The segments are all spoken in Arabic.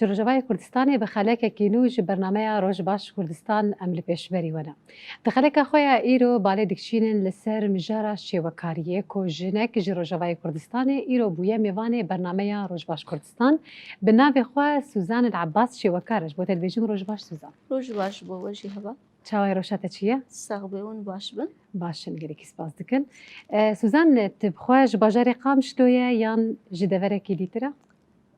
ji Rojavayê Kurdistanê bi xelekekî nû ji bernameya Rojbaş Kurdistan em li pêşberî we ne. Di xeleka xwe ya îro balê dikişînin li ser mijara şêwekariyê ku jinek ji Rojavayê Kurdistanê îro bûye mêvanê bernameya Rojbaş Kurdistan. Bi navê xwe Suzan El Abbas şêwekar e ji bo televîzyona Rojbaş Suzan. روج باش بۆ وەژی هەبە Çawê roşa te çi ye? ساغبێون باش بن Başin gelekî spas dikin. Suzan tu bi xwe ji bajarê qam ştoye yan ji deverekî dîtir e?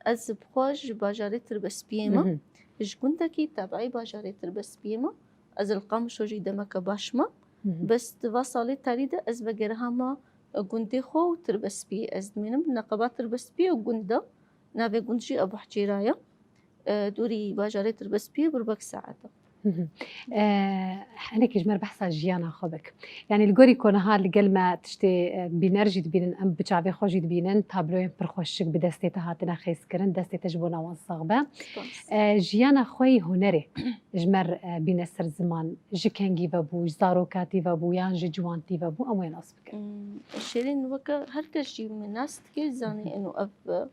ئەس بخۆش ji bajarê tir بەسپیێمە ji gundekî tebعî bajarê tir بەسپیێمە ez li Qamişojî demeke baş me bes di va salê terî de ez vegerihama gundê xwe û tir bespiyê ez dimênim neqeba tir bespiyê û gund de navê gund jî Ebuhecêra ye dûrî bajarê tir bespiyê birbek saet e. Henekî ji me re behsa jiyana xwe bik. Yani li gorî ku niha li gel me tiştê bîner jî dibînin em bi çavê xwe jî dibînin tabloyên pir xweşik bi destê te hatine xêzkirin destê te ji bo nawan sax be. Jiyana xwe yî hunerê ji me re bîne ser ziman ji kengî vebû ji zarokatî vebû yan ji ciwantî vebû em wê nas bikin. Şêrên weke her kes jî min nas dike zanî û ev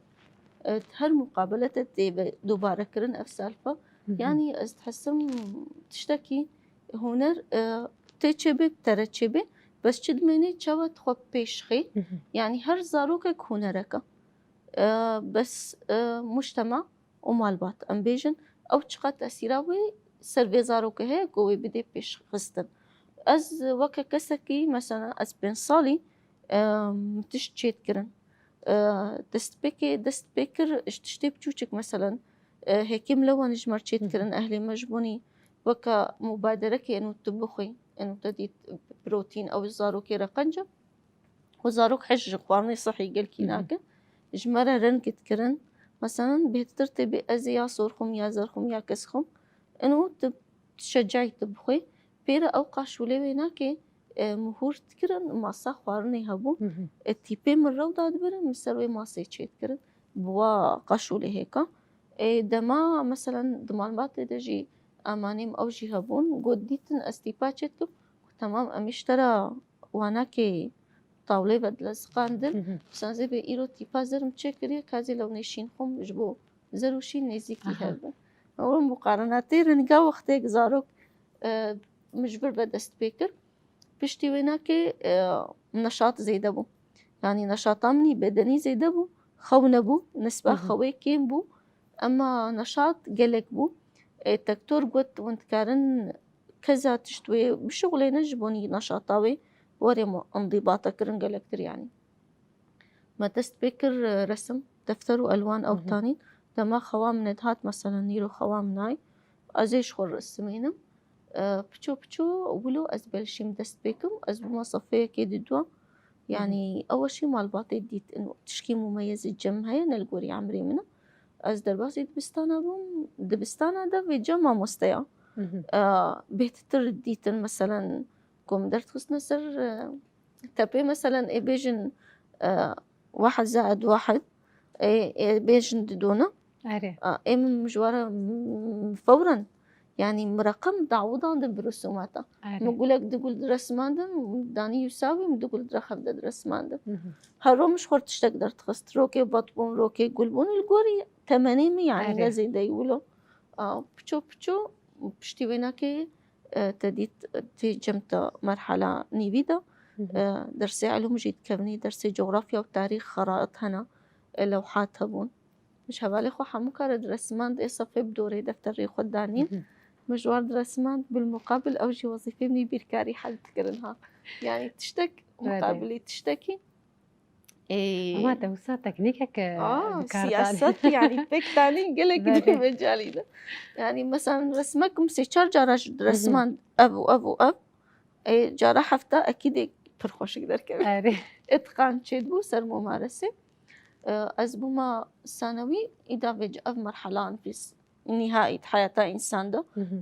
her muqabele te tê dubarekirin ev salfa yani ez dihessim tiştekî huner tê çêbê tere çêbê bes çi dimênî çawa xwe pêşxê yani her zarokek hunerek e bes mujtema û malbat em bêjin ew çiqet tesîra wê ser vê zarokê heye ku wê bidê pêşxistin. Ez weke kesekî mesela ez pênc salî tişt çêtkirin destpêkir ji tiştê biçûçik meselan hêkêm lewan ji me re çêtkirin ehlê me ji bonî weke mübaderekê enû tu bixwî enû te dît protîn ew ji zarokê re qenc e û zarok heş ji xwarinê sihî gelkî nakin ji me re reng dikkirin meselan bêhtir tê bê ez ê ya sorxum ya zerxum ya kesxum enû tu şecayî tu bixwî pêre ew qaşûlê wê nakê mihûr dikirin masa xwarinê hebû tîpê min rew dadibirin min ser wê masê çêtkirin bi wa qaşûlê hêka dema meselan di malbatê de jî amanêm ew jî hebûn got dîtin ez tîpa çêtkim temam em î ji te re wanekê tawlê ve dileziqandin sanzê bê îro tîpa zerim çêkiriye kazê lewnêşîn xwim ji bo zer û şîn nêzîkî hev be. Ew muqarenatê ringa wextê zarok min ji vir ve dest pê kir piştî wê nakê neşat zêde bû yanî neşata min î bedenî zêde bû xew nebû nisba xewê kêm bû ema neşat gelek bû tektor got hûn dikarin keza tişt wê bişuxulêne ji bonî neşata wê werê endîbata kirin gelektir yanî. Me dest pê kir resim defter û elwan ew tanîn dema xewa min dihat meselan îro xewa min ay ez ê ji xwe resimênim piço piço wilo ez belşîm dest pê kim ez bûma safeyekê di duwa yanî ew jî malbatê dît tişkî mumeyezî cem heye ne li gorî emirê min e ez derbasî dibistana bûm dibistana de vê cema mosteya bêhtir dîtin meselan ku min derdxistine ser tepê meselan ê bêjin واحد زائد واحد bêjin didûne ê min ji we re fewren yani miraqem dawîdandin bi resûmata min gulek di gul diresmandin danî yûsawî min du gul direxev de diresmandin her ro min ji xwe tiştek derdxist rokê betbûn rokê gulbûn li gorî temenê min yani ne zêde wilo piço piço piştî wê nakê te dît tê cem te merhela nîvî de dersê elûm jî dikevnî dersê coğrafya û tarîx xeraît hene lewhat hebûn ji hevalê xwe hemû kare diresmand ê safê bi dorê defterê xwe danîn min ji war diresmand bilmuqabil ew jî wezîfê min ê bîrkarî hel dikirin ha yani tiştek muqabilê tiştekî Ama te wisa teknîkek siyaset yani pek tanîn gelek dî mecalî de yani meselan resmekim sê çar cara ji diresmand ev û ev û ev cara hefta ekîdê pir xweşik derkeve itqan çêdibû ser mumaresê ez bûma sanewî îda vê ev merhelan fîs nihayî hayata însan de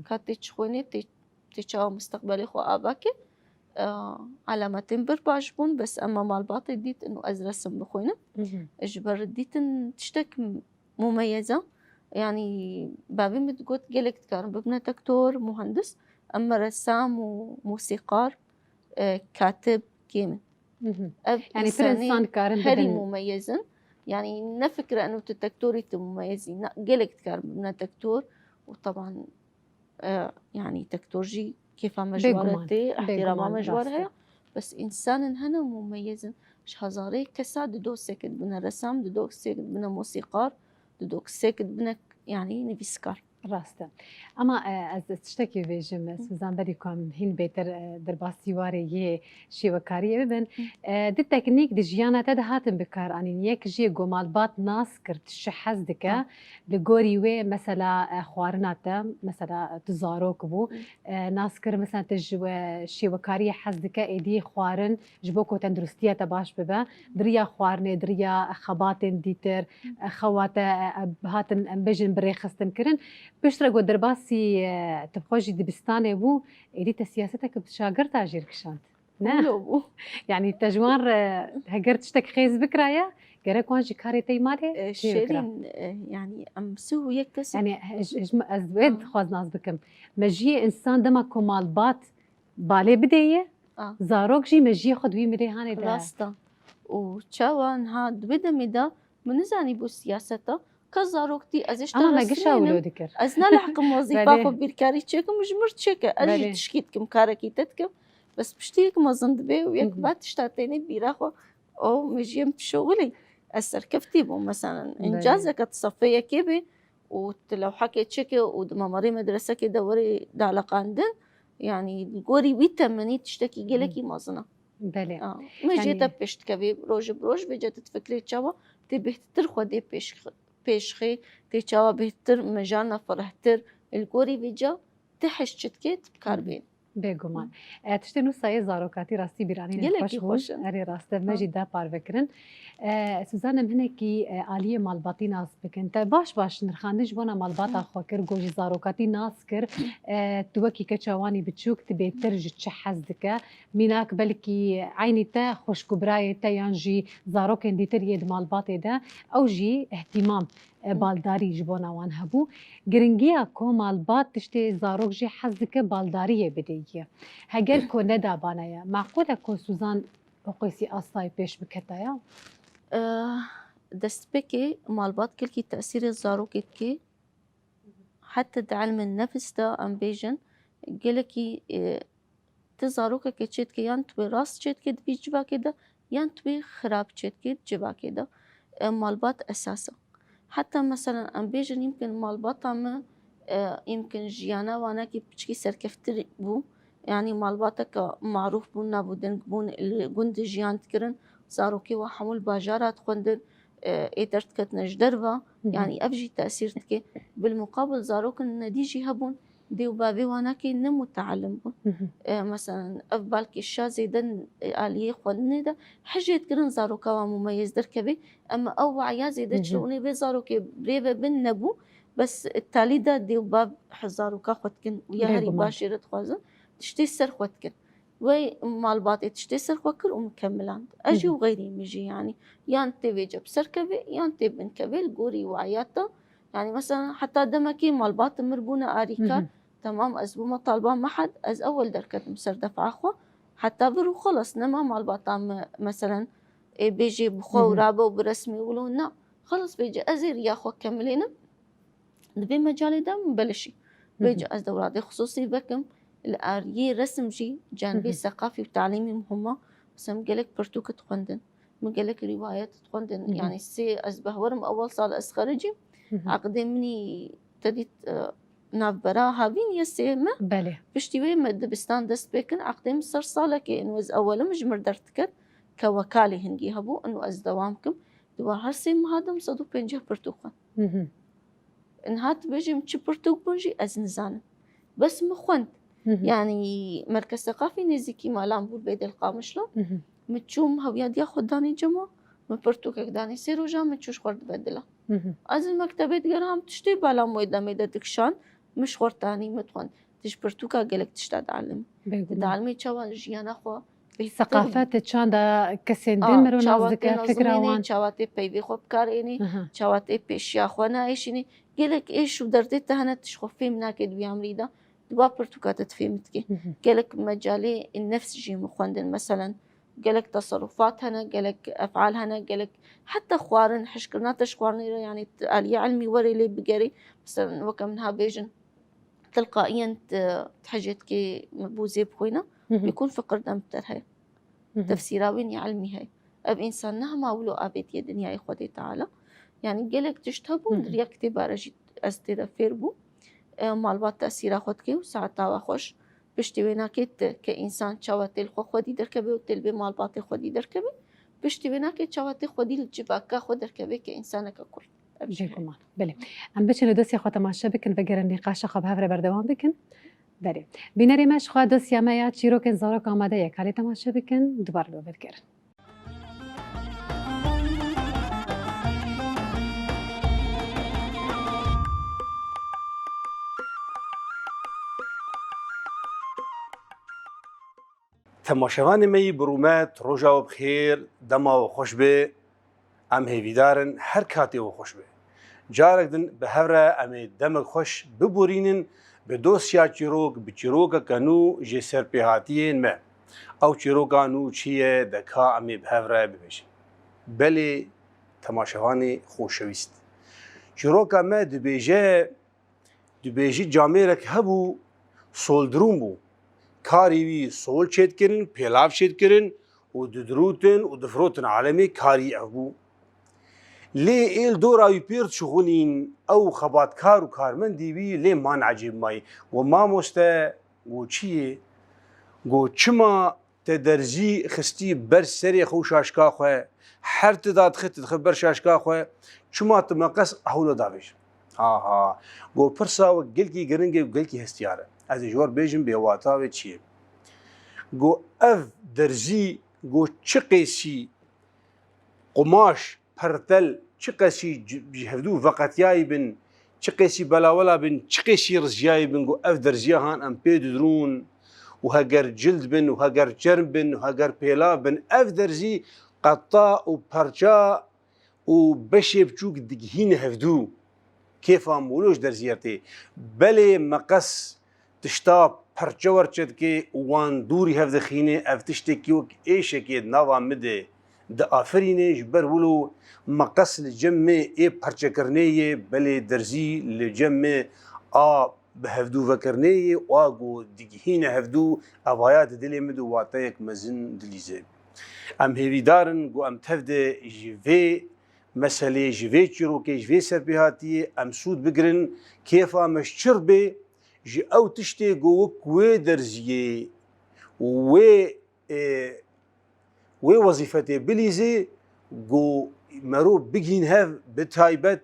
katê çi xwênê tê çawa mustaqbelê xwe avakê alametên bir baş bûn bes ema malbatê dît enû ez resim bixwînim ji ber dîtin tiştek mumeyez e yanî bavê min got gelek dikarin bibine doktor muhendis ema ressam û musîqar katib kêm in ev yani pir insan karin herî mumeyezin يعني نفكرة انه تدكتوري مميزين قلق كار من دكتور وطبعا يعني دكتور كيف مجوارتي احترام مجوارها بس انسان هنا مميز مش هزاري كسا دو سكت بنا رسام دو سكت بنا موسيقار دو سكت بنا يعني نفيسكار راسته اما از تشتكي بيجم سوزان بريكم هين بيتر درباسي واري شيوكاريه ببن دي تكنيك دي جيانا تد هاتن بكار اني نيك جي جمالبات ناس كرت شحز دكا لغوري وي مثلا خوارناتا مثلا تزاروك بو ناس كر مثلا تجو شيوكاريه حز دكا ايدي خوارن جبوكو تندرستيه تباش ببا دريا خوارنه دريا خباتن ديتر خواتا هاتن بيجن بريخستن كرن بشترك ودرباسي تبخوجي دبستاني بو إليتا سياستك بشاقر تاجير كشانت نعم يعني تجوار هجرت تشتك خيز بكرايا قرأ وانجي كاري تي مالي شيرين يعني أم سو يكس يعني أزبيد خواز ناس بكم مجي إنسان دما كمالبات بالي بدية زاروك جي مجي خدوي مريهاني ده راستا وشاوان هاد بدا مدا منزاني بو سياستا كزاروكتي أما نقشة ولو ذكر أزنا لحق وظيفة خو بيركاري تشيكم مجمر تشيكا أجي تشكيتكم كاركي تتكم بس بشتيك ما زندبي وياك بعد تشتاتيني بيراخو أو مجيم بشغلي أسر كفتي بو مثلا إنجازك تصفية كيبي ولو حكي تشيكي ودمامري مدرسة كده وري دالقاندن يعني قوري ويتمني تشتكي جلكي مازنا بله مجي تبشت كبي روج بروج بيجي تفكري تشوا تبي ترخو دي بيشخي تيجا بهتر مجانا فرهتر الكوري بيجا تحش تشتكيت بكاربين بيجومان تشتنو ساي زاروكاتي راستي بيراني خوش اري راسته مجي دا بار فكرن سوزان منكي آلية مالباتي ناس بكن تا باش نرخاندج بونا مالباتا خوكر جوجي زاروكاتي ناس كر توكي كچواني بتشوك تبي ترج تشحز دكا ميناك بلكي عيني تا خوش كبراي تا يانجي زاروكن ديتر يد مالباتي دا او جي اهتمام بالداري جبونا وان هبو گرنگیا کو مالبات تشتي زاروك جي حزك بالداريه بديه هگل کو ندا بانايا معقوله کو سوزان قيسي اصاي بيش بكتايا دستبكي مالبات كلكي تأثير الزاروك كي حتى علم النفس دا ام بيجن قلكي تزاروك كتشيت كي يان تبي راس تشيت كي دبي جبا كده يان تبي خراب تشيت كي جبا كده مالبات اساسا حتى مثلا ام بيجن يمكن مالبات عم يمكن جيانا وانا كي بتشكي سركفتر بو يعني مالباتك معروف بونا بودن بون الجند جيان تكرن زاروكي وحمول باجارات خوندن ايدرت كتنج دربا يعني افجي تأثير تكي بالمقابل زاروك النديجي هبون ديو بابي وانا كي نمو تعلم بون مثلا افبالكي الشازي دن آلية خوندن دا حجي تكرن زاروكا مميز دركبي اما او وعيا زيدت شلوني بي زاروكي بريبا بن نبو بس التالي دا ديو باب حزاروكا خوتكن ويا هري باشرة خوازن تشتي سر خوتكن وي مالباتي تشتي سر خوكر ومكملان اجي وغيري مجي يعني يان تبي جب سركبي يان تبي بنكبي القوري وعياتا يعني مثلا حتى دمكي مالبات مربونا اريكا تمام ازبو ما طالبان ما حد از اول دركت مسر دفع اخو حتى برو خلص نما مالبات مثلا بيجي بخو ورابو وبرسمي يقولون خلص بيجي ازير يا اخو كملينا دبي مجالي دا مبلشي بيجي از دورات خصوصي بكم الآرية رسم جي جانبي ثقافي وتعليمي مهمة بس مقالك برتوك تخندن مقالك روايات تخندن يعني سي أزبهورم أول صال أسخرجي عقدي مني تديت ناف براها بين يسيما بله بشتوي مد بستان دست بيكن عقدي مصر صالك إنه از أولا مجمر درتكت كوكالي هنجي هبو إنه از دوامكم دوار هرسي مهادم صدو بينجه برتوخان إن هات بيجي مش برتوك بنجي از نزان بس مخوند يعني مركز ثقافي نزيكي مالام بول بيد القامشلو متشوم هويات ياخد داني جمع مبرتوك داني سيرو جام متشوش خورد بدلا از المكتبة جرام تشتي بالا مويدا ميدا تكشان مش خورتاني متخون تش برتوكا قالك تشتا تعلم تعلمي تشوان جيانا خو ثقافات تشان دا كسين دمرو نازدك فكرة وان شواتي بيبي خوب كاريني شواتي بيشيا خوانا ايشيني قالك ايش ودرتي تهنا تشخفي مناكد بيامريدا دوا برتوكات تفهمتكي قالك مجالي النفس جي مخوندن مثلا قالك تصرفات هنا قالك أفعال هنا قالك حتى خوارن حشكرنات خوارن يعني آلية علمي وري لي بقري مثلا وكمنها بيجن تلقائيا تحجت كي مبوزي بخوينا بيكون فقر دم ترهي تفسيرا وين علمي هاي أب إنسان نهما ولو أبيت يدنيا إخوتي تعالى يعني قالك تشتهبو دريا كتبا رجيت أستيدا فيربو معلومات تأثير خودكي وساعتها خوش بشتي وينا كت كإنسان شواتي الخو خودي دركبي وتلبي معلومات خودي دركبي بشتي وينا كت شواتي خودي الجباكا خود دركبي كإنسان ككل جيكم معنا بله ام بچن دوسیا خو تماشا بکن بگر نقاش خو بهره بردوام بکن بله بینری مش خو دوسیا ما یا چیرو کن زارو آماده یک حالی تماشا بکن دوباره لو بکر تماشاوان می برومت روزا و بخیر دما و خوش به ام هیویدارن هر کاتی و خوش به جارک دن به هفره ام دم خوش ببورینن به دوسیا چیروک به چیروک کنو جه سرپیهاتین ما او چیروکانو چیه دکا ام به هفره ببیشن بله تماشاوان خوشویست چیروکا ما دبیجه جامعه هبو سولدرون بو کاری وی سول چید کرن پیلاف چید کرن و دروتن و دفروتن عالمی کاری ابو لی ایل دورای پیرت شغلین او خباتکار و کارمندی وی لی مان عجیب مای و ما مسته و چیه و چما تدرزی خستی بر سری خوش اشکا خو هر تداد خط خبر شاشکا خو چما تمقص اولو داویش ها و پرسا و گلکی گرنگی و گلکی هستیاره از جوار بیجم به واتاوی چیه گو اف درزی گو چه قیسی قماش پرتل چه قیسی جهدو وقتیایی بن چه قیسی بلاولا بن چه قیسی رزیایی بن گو اف درزی هان ام پید درون و هگر جلد بن و هگر چرم بن و هگر پیلا بن اف درزی قطع و پرچا و بشه بچوک دگهین هفدو كيف مولوش درزيرتي بلي مقص تشتاب پرچور چد كي وان دوري هفذ خينه افتشتي كيوك ايش كيد نوا مده د آفرينه جبر ولو مقص لجمع اي پرچ کرنيه بلي درزي لجمع بهفدو وكرنيه واغو دگهين هفدو اوايات دلي مدو واتيك مزن دليزه ام هيوي دارن گو ام تفده جيفي مسئله جوی چیروکی جوی سرپیهاتی امسود بگرن کیفا مشچر به جی او تشتی گو کوی درزیه و وظیفته بلیزه گو مرو بگین هف بتایبت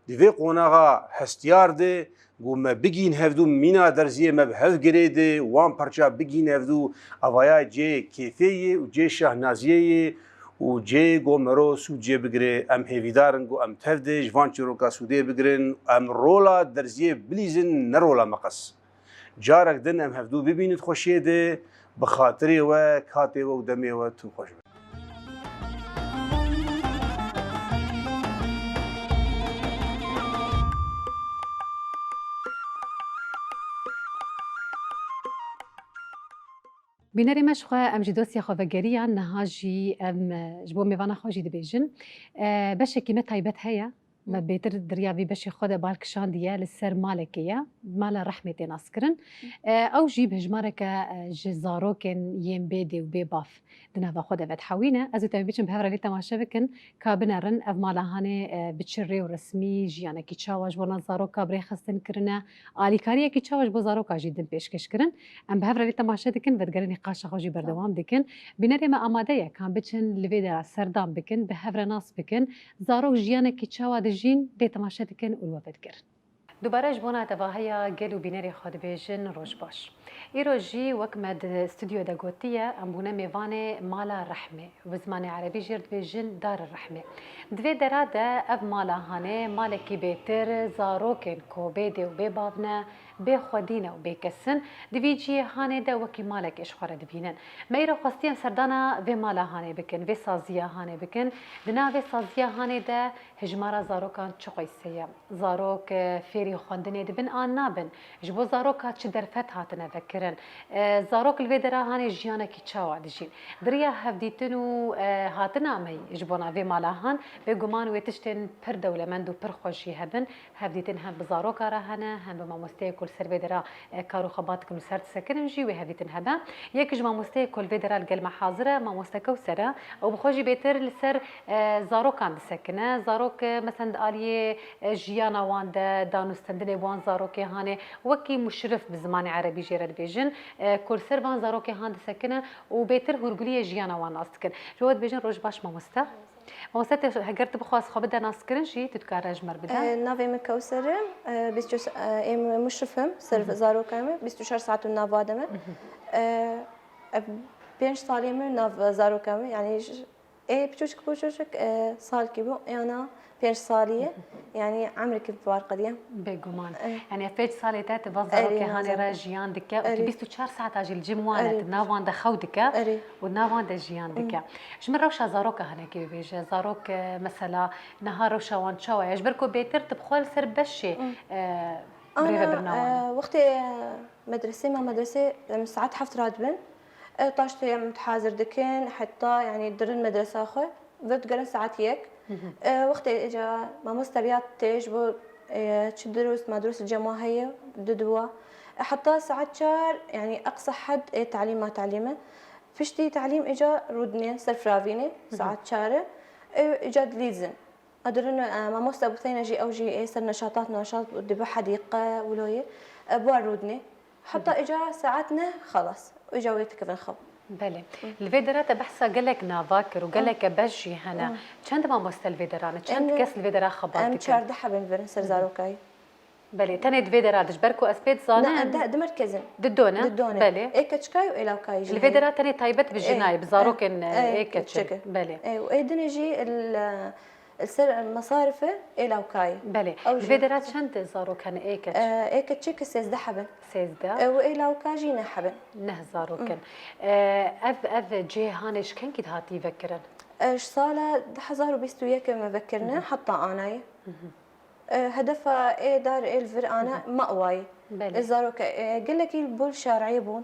دوی قوناغا هستیار ده گو ما بگین هفدو مینا درزیه ما به هف گریده وان پرچا بگین هفدو اوایا جه کیفیه و جه شهنازیه و جه گو مرو سود جه بگره ام هیویدارن گو ام تفده جوان چروکا سوده بگرن ام رولا درزیه بلیزن نرولا مقص جارک دن ام هفدو ببینید خوشیه ده بخاطره و کاته و دمه و تو خوش بید بینری مش خو ام جدوسی خو وگریان نهاجی ام جبو میوان خو جید بیجن باشه کی متایبت هيا ما بيتر دريابي باش ياخذ بالك شان ديال السر مالكيه مال رحمه ناسكرن او جيب هجمارك جزاروكن يم بيدي وبيباف دنا باخذ فتحوينه از تبيچن بهبره لي تماشا بكن كابنرن اف مالهانه بتشري ورسمي جيانا كي تشاواج ولا زاروكا بري خستن كرنا اليكاريه كي تشاواج بو زاروكا جيدن بيشكش كرن ام بهبره لي تماشا دكن فتقرن نقاش خوجي بردوام دكن بينري ما اماده كان بچن لفيدا سردام بكن بهبره ناس بكن زاروك جيانا كي تشاوا جين دي تماشا دكن والوفد كر دوباره جبونا تباهيا قالوا بيناري خود بيجن روج باش إيرو جي وكمد استوديو داغوتية أمبونا ميفاني مالا رحمة وزماني عربي جيرد بيجن دار الرحمة دوی دراده اف مالا هانه مالکی بيتر زاروكن كو بيدي وبيبابنا به خودینه و به کسن دویجی هانه ده وکی مالک اشخاره دبینن میرا خواستیم سردانا و مالا هانه بکن و سازیا هانه بکن دنا و سازیا هانه ده هجمارا زاروکان چقیسیه زاروک فیری خواندنه دبن آن نابن جبو زاروکا چه درفت هاتنه بکرن زاروک الویدرا هانه جیانه کی چاوا دجین دریا هفدیتن و هاتنه می جبونا و مالا هان به گمان و تشتن پر دولمند و پر خوشی هبن هفدیتن هم بزاروکا راهنه هم به ماموسته کل سر ویدرا کارو خبات کم سر سکرن جی و هفدیتن هبا یک ماموسته کل ویدرا القلمه حاضره ماموسته کوسره او بخوجی بهتر لسر زاروکان سکنه زاروک مثلا آلیه جیانا وان دانستندن وان زاروک هانه وکی مشرف بزمان عربی جرد بیجن کل سر وان زاروک هان سکنه و بهتر هرگلی جیانا وان استکن جواد بیجن روش باش ماموسته ماموسته هگرت بخواست خبده ناسکرن شی تذكر اجمر بده ناوی مکوسره بیست ام مشرفم سر زاروکامه 24 ساعت نافادمه 5 سالی من ناف زاروکامه یعنی بچوشك صار كيبو أنا 5 سالية يعني عمري كيف بارقدية بگمان يعني 5 سالي تات بازارك هاني راجيان دكا و 24 ساعة اجل جموانت ناوان دخو دكا و ناوان دجيان دكا شمن روشا زاروك هنا كيف بيجي زاروك مثلا نهار روشا وان شوا يجبركو بيتر تبخول سر بشي بريفا برناوان وقتي مدرسة ما مدرسة ساعات حفت راتبن طاشت يوم متحاضر دكين حتى يعني درن مدرسة أخوي ضد قرن ساعات يك وقت إجا ما مستبيات تجبو تدرس ما دروس الجماهية ددوا حتى ساعات شهر يعني أقصى حد تعليم ما تعليمه فيشتي تعليم إجا رودني صرف رافيني ساعات شهر إجا دليزن أدرن ما مستبو ثينا جي أو جي صار نشاط دبا حديقة ولوية أبوار رودني حتى إجا ساعتنا خلاص إجا ويتكفن خب بله الفيدرات بحثا قالك نافاكر وقالك بجي هنا چند ما مست الفيدران چند كس الفيدرا خباتك ام چارده حبن برن سر زاروكاي بله تاني الفيدرات جبركو اسبيت زانه لا ده مركزن ددونه بله ايكتشكاي وايلاوكاي الفيدرات تاني طيبت بالجناي بزاروكن ايكتشك بله وايدن يجي السر المصارفة إيلاوكاي بله الفيدرات شنت زاروكن ايكتش ايكتشك سيزده حبن سيزده وايلاوكاي جينا حبن نه زاروكن اف جي هانش كان كده هاتي فكرن اش صالة 2021 ما فكرنا حتى اناي هدفها ايه دار الفر انا مأواي زاروكا قال لك البول شارعي بون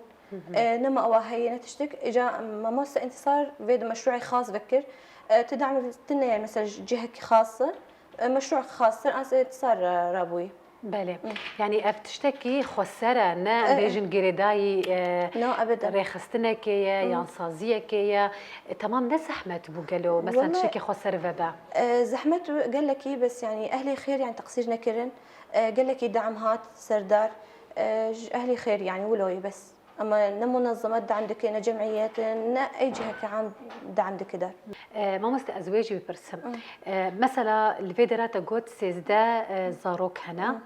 نما أوا هي نتشتك اجا مموس انتصار فيد مشروعي خاص فكر تدعم تنا يعني مثلا جهة خاصة مشروع خاص انتصار رابوي بله يعني افتشتكي خسارة نا بيجن جريداي لا ابدا ريخستنا كيا ينصازية كيا تمام ده زحمة بوقالو مثلا تشتكي خسارة فبا زحمة قال لك بس يعني اهلي خير يعني تقصير نكرن قال لك دعم هات سردار اهلي خير يعني ولوي بس اما نا منظمات دعم دكينا جمعيات نا اي جهه كعام دعم دكدار ما مست ازواجي ببرسم مثلا الفيدرات قوت سيزدا زاروك هنا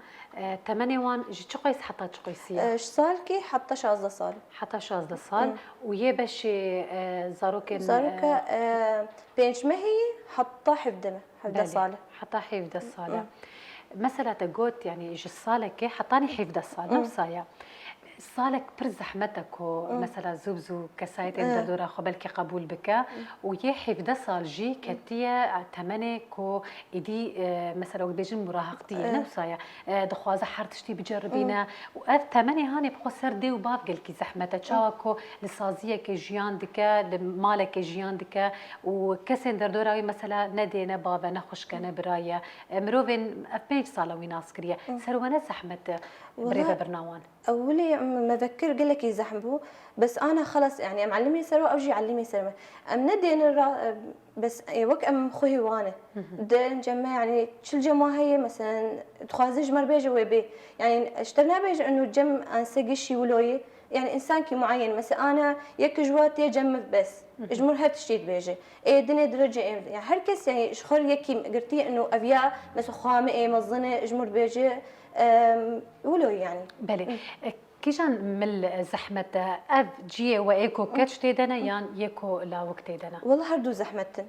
تمنيوان جي تشقيس حتى تشقيسيه صالكي حتى شازده صال حتى شازده صال ويا باش زاروك بينش ما هي حتى حفظه صاله حتى حفظه صاله مثلا تقوت يعني جي صالك حطاني حفظه صاله وصايا صالك پر زحمتك مثلا زوبزو كسايت دورا خبالك قبول بك ويا حفظه صال جي كتيا تمنه كو ايدي مثلا بيجن مراهقتي نفسايا دخوازه حرتشتي بجربينا واف تمنه هاني بخسر دي وباف قالك زحمته تشاكو لسازيه كجيان دكا لمالك جيان دكا وكسن دورا مثلا ندينا بابا نخش كنا برايا مروفين افيج صالو ويناسكريا سروانه زحمه بريفا برناوان اولي مذكر قال لك يزحموا بس انا خلص يعني معلمي سروا او جي علمي سروا ام ندين بس وك ام خوي وانا دين جماعه يعني شو الجماعه مثلا تخازج مر بيجي وبي يعني اشترنا بيجي انه جم انسقي شي ولوي يعني انسان كي معين مثلا انا يك جوات يجمف بس اجمر هات شي بيجي اي دنيا درجه يعني هركس يعني شخور يكي قرتي انه افيا مثلا خامه اي مظنه اجمر بيجي ولو يعني بله كيجان من زحمة أف جي وإيكو كاتش تيدنا يان يكو لا وقت تيدنا والله هردو زحمتن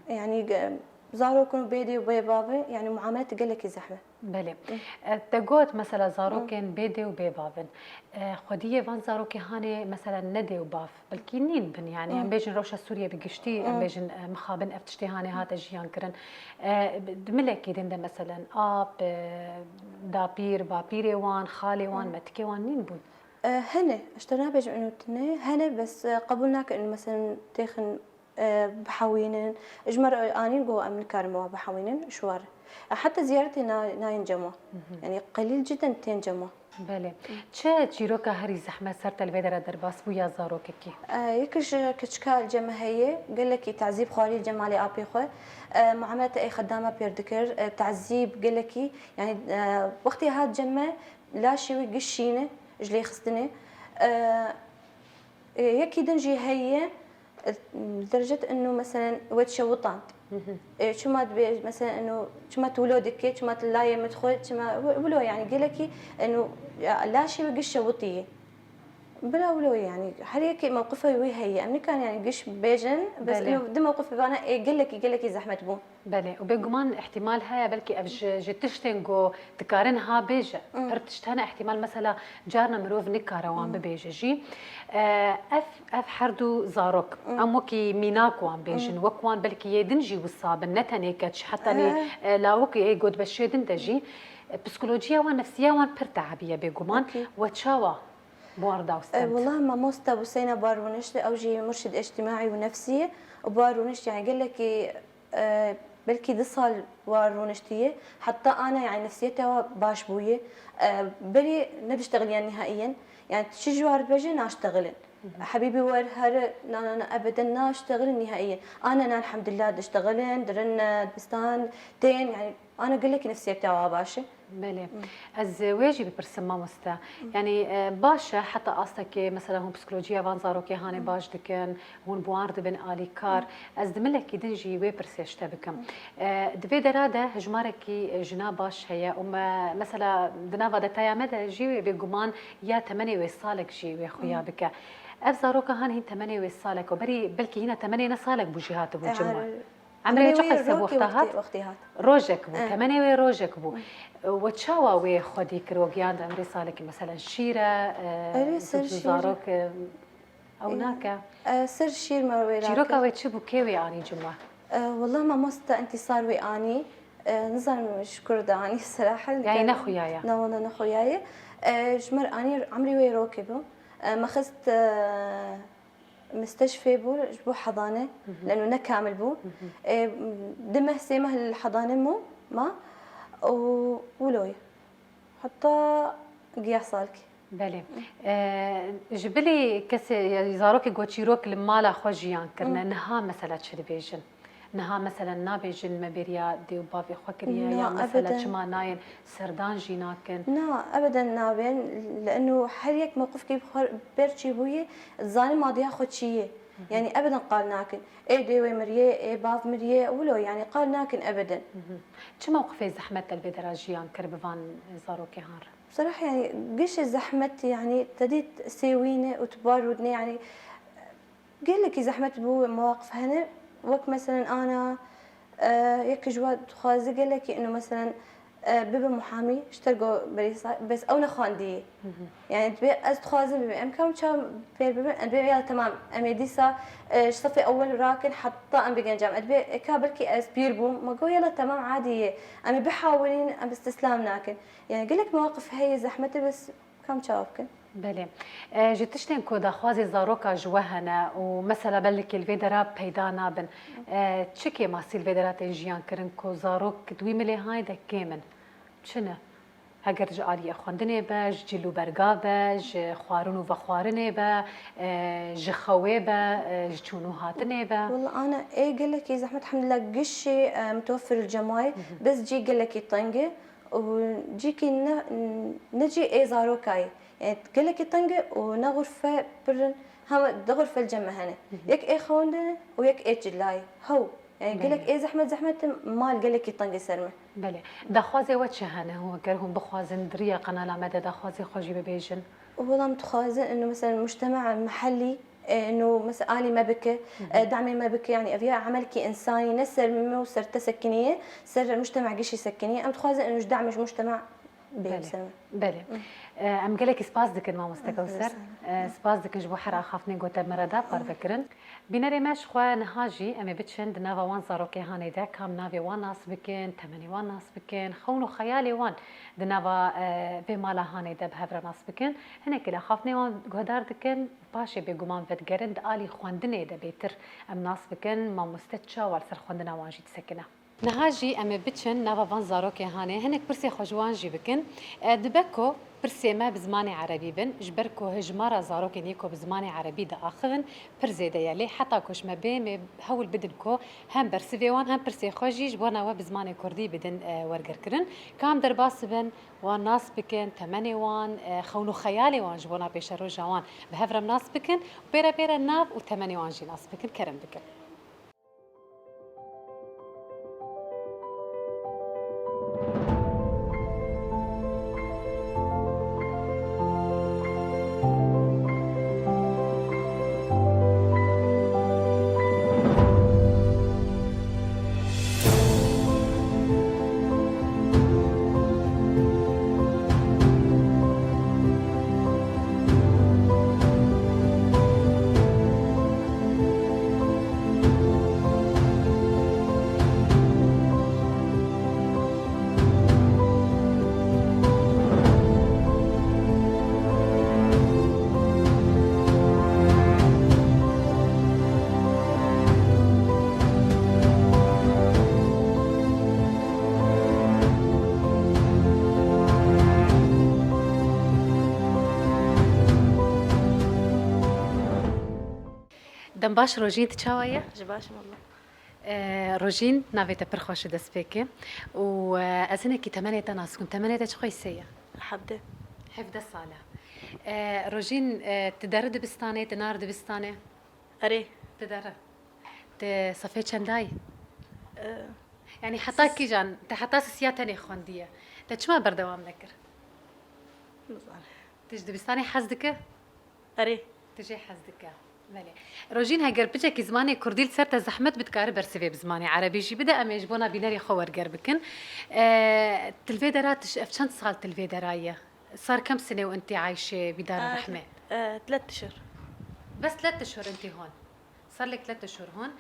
يعني زاروكن بيدي وبي بابي يعني معاملة قلك زحمة. بله تقول مثلا زاروكن بيدي وبي بابن خديه فان زاروكي هاني مثلا ندي وباف بلكينين بن يعني ام بيجن روشا سوريا بقشتي ام بيجن مخابن افتشتي هاني هات اجيان كرن دملكي دنده مثلا اب دابير بابيري وان خالي وان متكي وان نين بون هنا اشترينا بيج انه تني هنا بس قبلناك انه مثلا تاخن بحوينن اجمر اني جو امن كارمو بحوينن شوار حتى زيارتي ناين جمع يعني قليل جدا تنجمع. بله چه جیروکا هری زحمت سر تلویدر درباس بو یا زاروکه کی يكش كشكال جماهية قال لك تعذيب خالي الجمالي ابي خو معاملة اي خدامة بيردكر تعذيب قال لك يعني وقتي هاد جمع لا شوي قشينه جلي خصتني يكي دنجي هي لدرجة انه مثلا وتشوطان شو ما تبي مثلا انه شو ما تولودك شو ما تلاقي مدخل شو ما ولو يعني قال لك انه لا شيء قش شوطيه بلا ولو يعني حريك موقفه وهي أمني كان يعني قش بيجن بس بله. انه دم موقف انا قال لك زحمه بون بله وبيجمان احتمال هيا بلكي ابج جتشتنجو تكارنها بيجا ارتشتنا احتمال مثلا جارنا مروف نكاروان ببيجا جي اف حردو زاروك اموكي ميناكو عم بيجن وكوان بلكي يدنجي وصاب نتنيكتش حتى لي لاوكي اي جود بشيدن تجي بسيكولوجيا ونفسيه وان برتعبيه بيجمان وتشاوا بوردا وستنت والله ما موستا بوسينا بارونش اوجي مرشد اجتماعي ونفسي وبارونش يعني قال لك بلكي دصال وارونشتيه حتى انا يعني نفسيتها باش بويه بري نبشتغل يعني نهائيا يعني شجوار بجي ناشتغلن حبيبي ور هر نا ابدا ناشتغل نهائيا انا الحمد لله دشتغلن درن بستان تين يعني انا اقول لك نفسيتها باشا بله از واجي بپرسم مامستا يعني باشا حتى قصدك مثلا هم بسيكولوجيا وان زاروكي هاني باش دكن هون بوارد بن الي كار از دملك دنجي وي برسيشتا بكم دبي دراده هجماركي جنا باش هي مثلا دنافا دتايا مدى جي بيغمان يا 8 صالك جي وي خويا بك اف زاروكا هان هي 8 صالك وبري بلكي هنا 8 صالك بوجهات بوجمع عمري شو حسب وقتها روجك بو 8 روجك بو وتشاوا وي خدي كروجيان عمري صالك مثلا شيره زاروك او ناكا سر شير ما شيروكا ويتشبو كيوي اني جمعه والله ما مست انتصار وي اني نظام شكر داني الصراحه يعني نخويايا نوانا نخويايا جمر اني عمري وي روكبو ما خست مستشفى بو جبو حضانه لانه نا كامل بو دمه سيمه الحضانه مو ما ولوي حتى قيا صالكي بله جبلي كسي زاروك غوتشيروك لمالا خوجيان كرنا نها مثلا تشربيجن نها مثلا نابيجن مبيريا ديو بافي خوكريا يا مثلا شما ناين سردان جيناكن لا ابدا نابين لانه حريك موقف كيف بيرتشي بوي الزاني ماضيها خوتشيه يعني ابدا قال ناكن اي ديوي مريه اي باف مريه ولو يعني قال ناكن ابدا شو موقفي زحمه البدراجيان كربفان زاروكي هار بصراحه يعني قش الزحمه يعني ابتديت سوينه وتباردني يعني قال لك زحمه بو مواقف هنا وقت مثلا انا يك جواد خازي قال لك انه مثلا بابا محامي اشترقوا بريسا بس اونا خاندي يعني تبي از تخازي بابا ام كم شام بابا يلا تمام اميديسا صفي اول راكن حتى ام بيجن جامعه تبي كابلكي از بيربو ما قول يلا تمام عادي ام بحاولين ام باستسلام لكن يعني قال لك مواقف هي زحمتي بس كم شافكن بله جتشتن كودا خوازي زاروكا جوهنا ومثلا بلك الفيدرا بيدانا بن تشكي ما سي الفيدرا تنجيان كرن كو زاروك دوي ملي هاي دكيمن شنو هاجر جالي اخوندني باج جلو برغا باج خوارونو وخوارني با جخوي با جونو هاتني با والله انا اي قال لك زحمه الحمد لله قشي متوفر الجماي بس جي قال لك طنقه وجيكي نجي اي زاروكاي يعني تقول لك طنقه ونغرفه برن هم غرفه الجمع هنا يك اي خوندنا ويك اي جلاي هو يعني قال لك اي زحمه مال قال لك طنقه سرمه بله دخوازي وجهنا هو قالهم بخوازن دريا قناه مدى دخوازي خوجي ببيجن والله متخازن انه مثلا المجتمع المحلي انه مثلا اني ما بكي دعمي ما بكي، يعني افيا عملك انساني نسر مو سر سكنيه سر المجتمع قشي سكنيه ام تخوازن انه دعمش مجتمع بسلمه. بله ام قالك سباس دكن ما مستكوسر سباس دكن جبو حرا خافني قوتا مردا بار فكرن بيناري ماش خوا نهاجي ام بتشند نافا وان زاروكي هاني دا كام نافي وان ناس بكن تمني وان ناس بكن خونو خيالي وان دنافا في مالا هاني دا بهفر ناس بكن هنا كلا خافني وان قدار دكن باشي بيقومان فتقرن دالي خواندني دا بيتر ام ناس بكن ما مستتشا والسر خواندنا واجي تسكنه نهاجي ام بتشن نافا فان زاروكي هاني هنك برسي خوجوان جي بكن دبكو برسي ما بزماني عربي بن جبركو هجمارة زاروكي نيكو بزماني عربي دا آخرن برزي ديالي حتى كوش ما بين هول بدنكو هم برسي وان هم برسي خوجي جبونا وبزماني كردي بدن ورقر كرن كام درباس بن وان ناس بكن تمني وان خونو خيالي وان جبونا بيشرو جوان بهفرم ناس بكن بيرا بيرا ناف وتمني وان جي ناس بكن كرم بكن دنباش روجين تشاوية جباش والله روجين نافيتا برخوش دسبيكي وأزنكي تمانية ناسكم تمانية تشخوي سيا حبدة حفظ الصالة روجين تدرد بستانة تنار دبستانة أري تدرد تصفيت شنداي يعني حتى كيجان تحتى سياتني خوندية تشما بردوام لكر تجد بستانة حزدك أري تجي حزدك بله روجين هاجر بجك زماني كرديل سرت زحمت بتكار برسيفي بزماني عربي جي بدا ام يجبونا بيناري خور قربكن تلفيدرات فشان صار تلفيدرايه صار كم سنه وانت عايشه بدار الرحمه 3 أشهر بس 3 اشهر انت هون صار لك 3 اشهر هون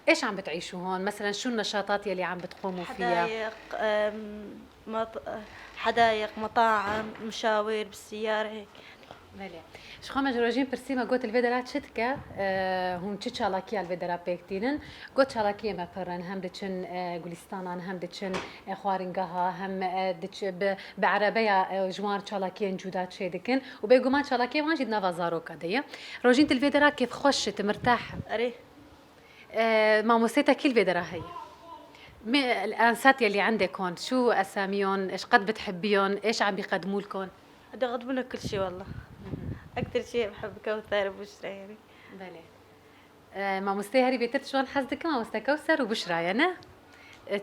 ايش عم بتعيشوا هون مثلا شو النشاطات يلي عم بتقوموا فيها حدايق مطاعم مشاوير بالسياره هيك بله شخو مجروجين برسيما قوت الفيدرات شتكا هم تشالاكي الفيدرا بيكتينن قوت شالاكي ما فرن هم دتشن غولستانان هم دتشن خوارنغها هم دتش بعربيه جوار شالاكي جودات شيدكن وبيقومان شالاكي ما جد نافازارو كديه روجين الفيدرا كيف خشت مرتاحه اري ما موسيتا كل فيدرا هي الانسات يلي عندك هون شو اساميهم ايش قد بتحبيهم ايش عم بيقدموا لكم بدي اقدم لك كل شيء والله اكثر شيء بحب كوثر وبشرى يعني بله ما مستهري بيتر شلون حزدك ما مست كوثر وبشرى يعني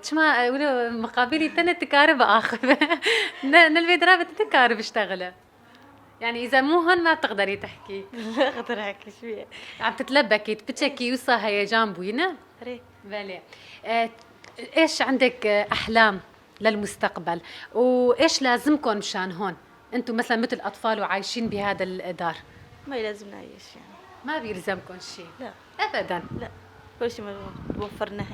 تشما ولو مقابلي تنه تكارب اخذ الفيدرا بتتكارب اشتغله يعني اذا مو هون ما بتقدري تحكي لا اقدر احكي شويه عم تتلبكي بتشكي وصا هيجان بوينه ري بله ايش عندك احلام للمستقبل وايش لازمكم مشان هون انتم مثلا مثل اطفال وعايشين بهذا الدار ما يلزمنا نعيش يعني ما بيلزمكم شيء لا ابدا لا كل شيء وفرناه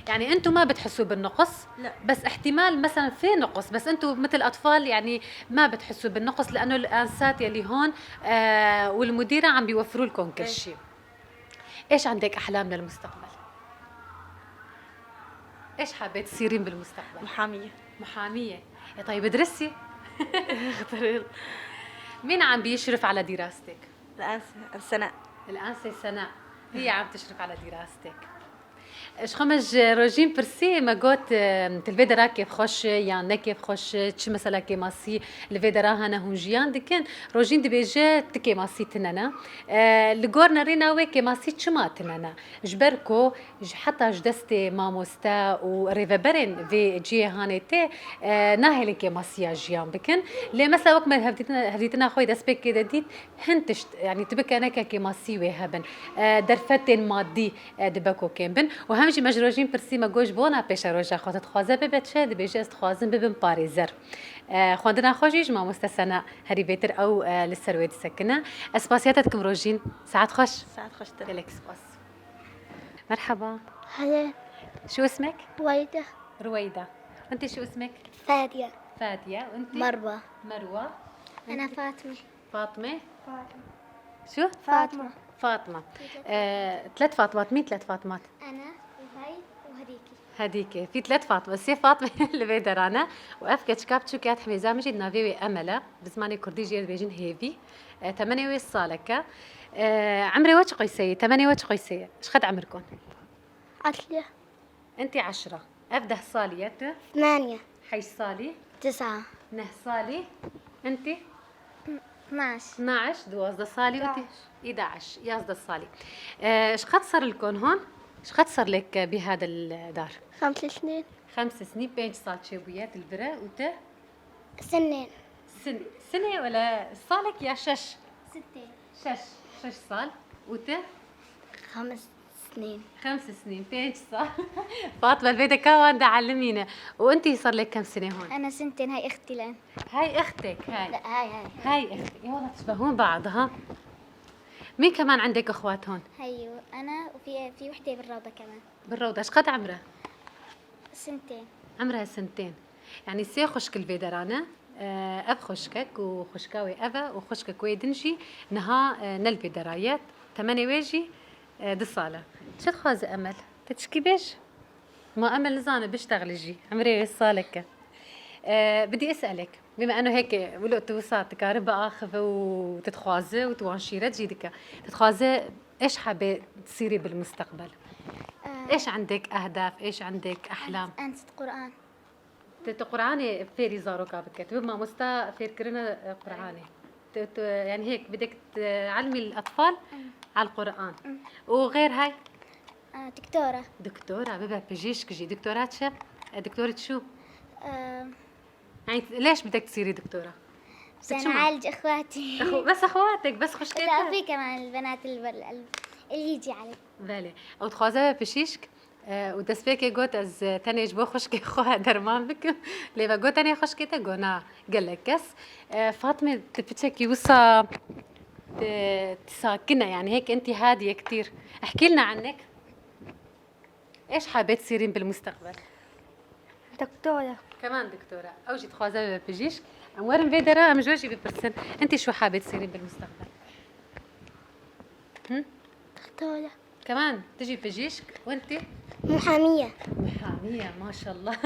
يعني انتم ما بتحسوا بالنقص لا بس احتمال مثلا في نقص بس انتم مثل اطفال يعني ما بتحسوا بالنقص لانه الانسات يلي هون والمديره عم بيوفروا لكم كل شيء ايش عندك احلام للمستقبل ايش حابه تصيرين بالمستقبل محاميه يا طيب ادرسي مين عم بيشرف على دراستك الآنسة سناء هي عم تشرف على دراستك شخمج روجين برسي ما قوت تلفيدرا كيف خوش يعني كيف خوش تش مثلا كي ماسي الفيدرا هنا هونجيان دكن روجين دبيجة تكي ماسي تنانا لقورنا رينا وي كي ماسي تشما تنانا جبركو حتى جدستي ماموستا وريفبرين في جي هانيتي ناهل كي ماسي جيان بكن لي مثلا وقت ما هديتنا خوي دسبك كده ديت هنتش يعني تبكى انا كي ماسي وهبن درفتين مادي دبكو كيمبن وهمجي مجروجين برسي ما جوش بونا بيش روجا خاطر تخوازه ببتشه دبيجه تخوازن ببن باريزر خواندنا خوجيج ما مستسنا هري بيتر او للسرويد سكنه اسباسياتكم روجين ساعات خوش ساعات خوش تلك سباس مرحبا هلا شو اسمك رويدة رويدة وانت شو اسمك فادية فادية وانت مروة مروة أنا فاطمة فاطمة شو فاطمة فاطمة ثلاث فاطمات مين ثلاث فاطمات أنا وهي وهديكي هديك في ثلاث فاطمة سي فاطمة اللي بيدرانا وأفكت شكابتشو كات حميزة مجد نافيوي أملة بزماني كردي جيل بيجن هيفي 8 صالكة عمري وش قيسية 8 وش قيسية ايش قد عمركم 10 انت 10 أبده صالية 8 حي صالي 9 نه صالي انت 12 12 دوازده صالي وانت 11 يازده صالي ايش قد صار لكم هون ايش قد صار لك بهذا الدار 5 سنين 5 سنين بين صار شبويات البرا وت سنين سنة ولا صالك يا شش 6 شش صال وت 5 سنين 5 سنين بين صال فاطمة البيت كمان علمينا وانتي صار لك كم سنة هون أنا سنتين هاي أختي لين هاي اختك هاي لا هاي هاي اختك يا والله تشبهون بعض ها مين كمان عندك اخوات هون هاي أنا وفي وحدة بالروضة كمان بالروضة ايش قد عمرها سنتين عمرها سنتين يعني سي خشك الفيدرانا أب خشكك وخشكاوي أبا وخشكك ويدنجي نها نلبي درايات 8 ويجي دصالة شو تخوازي أمل تشكي بيش ما أمل زانة بيشتغل جي عمري صالك بدي أسألك بما أنه هيك ولو توسات كهرباء آخذ وتتخوازي وتوانشيرة جيدك تتخوازي إيش حابة تصيري بالمستقبل إيش عندك أهداف إيش عندك أحلام أنت قرآن قرآني فيري زاروكا بكتب ما مستا فير كرنا قرآني يعني هيك بدك تعلمي الأطفال على القرآن وغير هاي دكتورة دكتورة ببا بجيش كجي دكتورات شو دكتورة شو آه، يعني ليش بدك تصيري دكتورة عشان أعالج إخواتي بس أخواتك بس خش لا في كمان البنات اللي يجي علي بالي أو تخوازها بشيشك ودسبيكي قوت از تاني جبو خشكي خوها درمان بك ليبا قوت تاني خشكي تقونا قال لك كس فاطمة تبتشك يوصى تساكنة يعني هيك انت هادية كتير احكي لنا عنك ايش حابة تصيرين بالمستقبل دكتورة كمان دكتورة اوجي تخوازها بجيش امورن فيدرا ام جوجي ببرسن انت شو حابة تصيرين بالمستقبل دكتورة كمان تجي بجيشك وانت محامية محامية ما شاء الله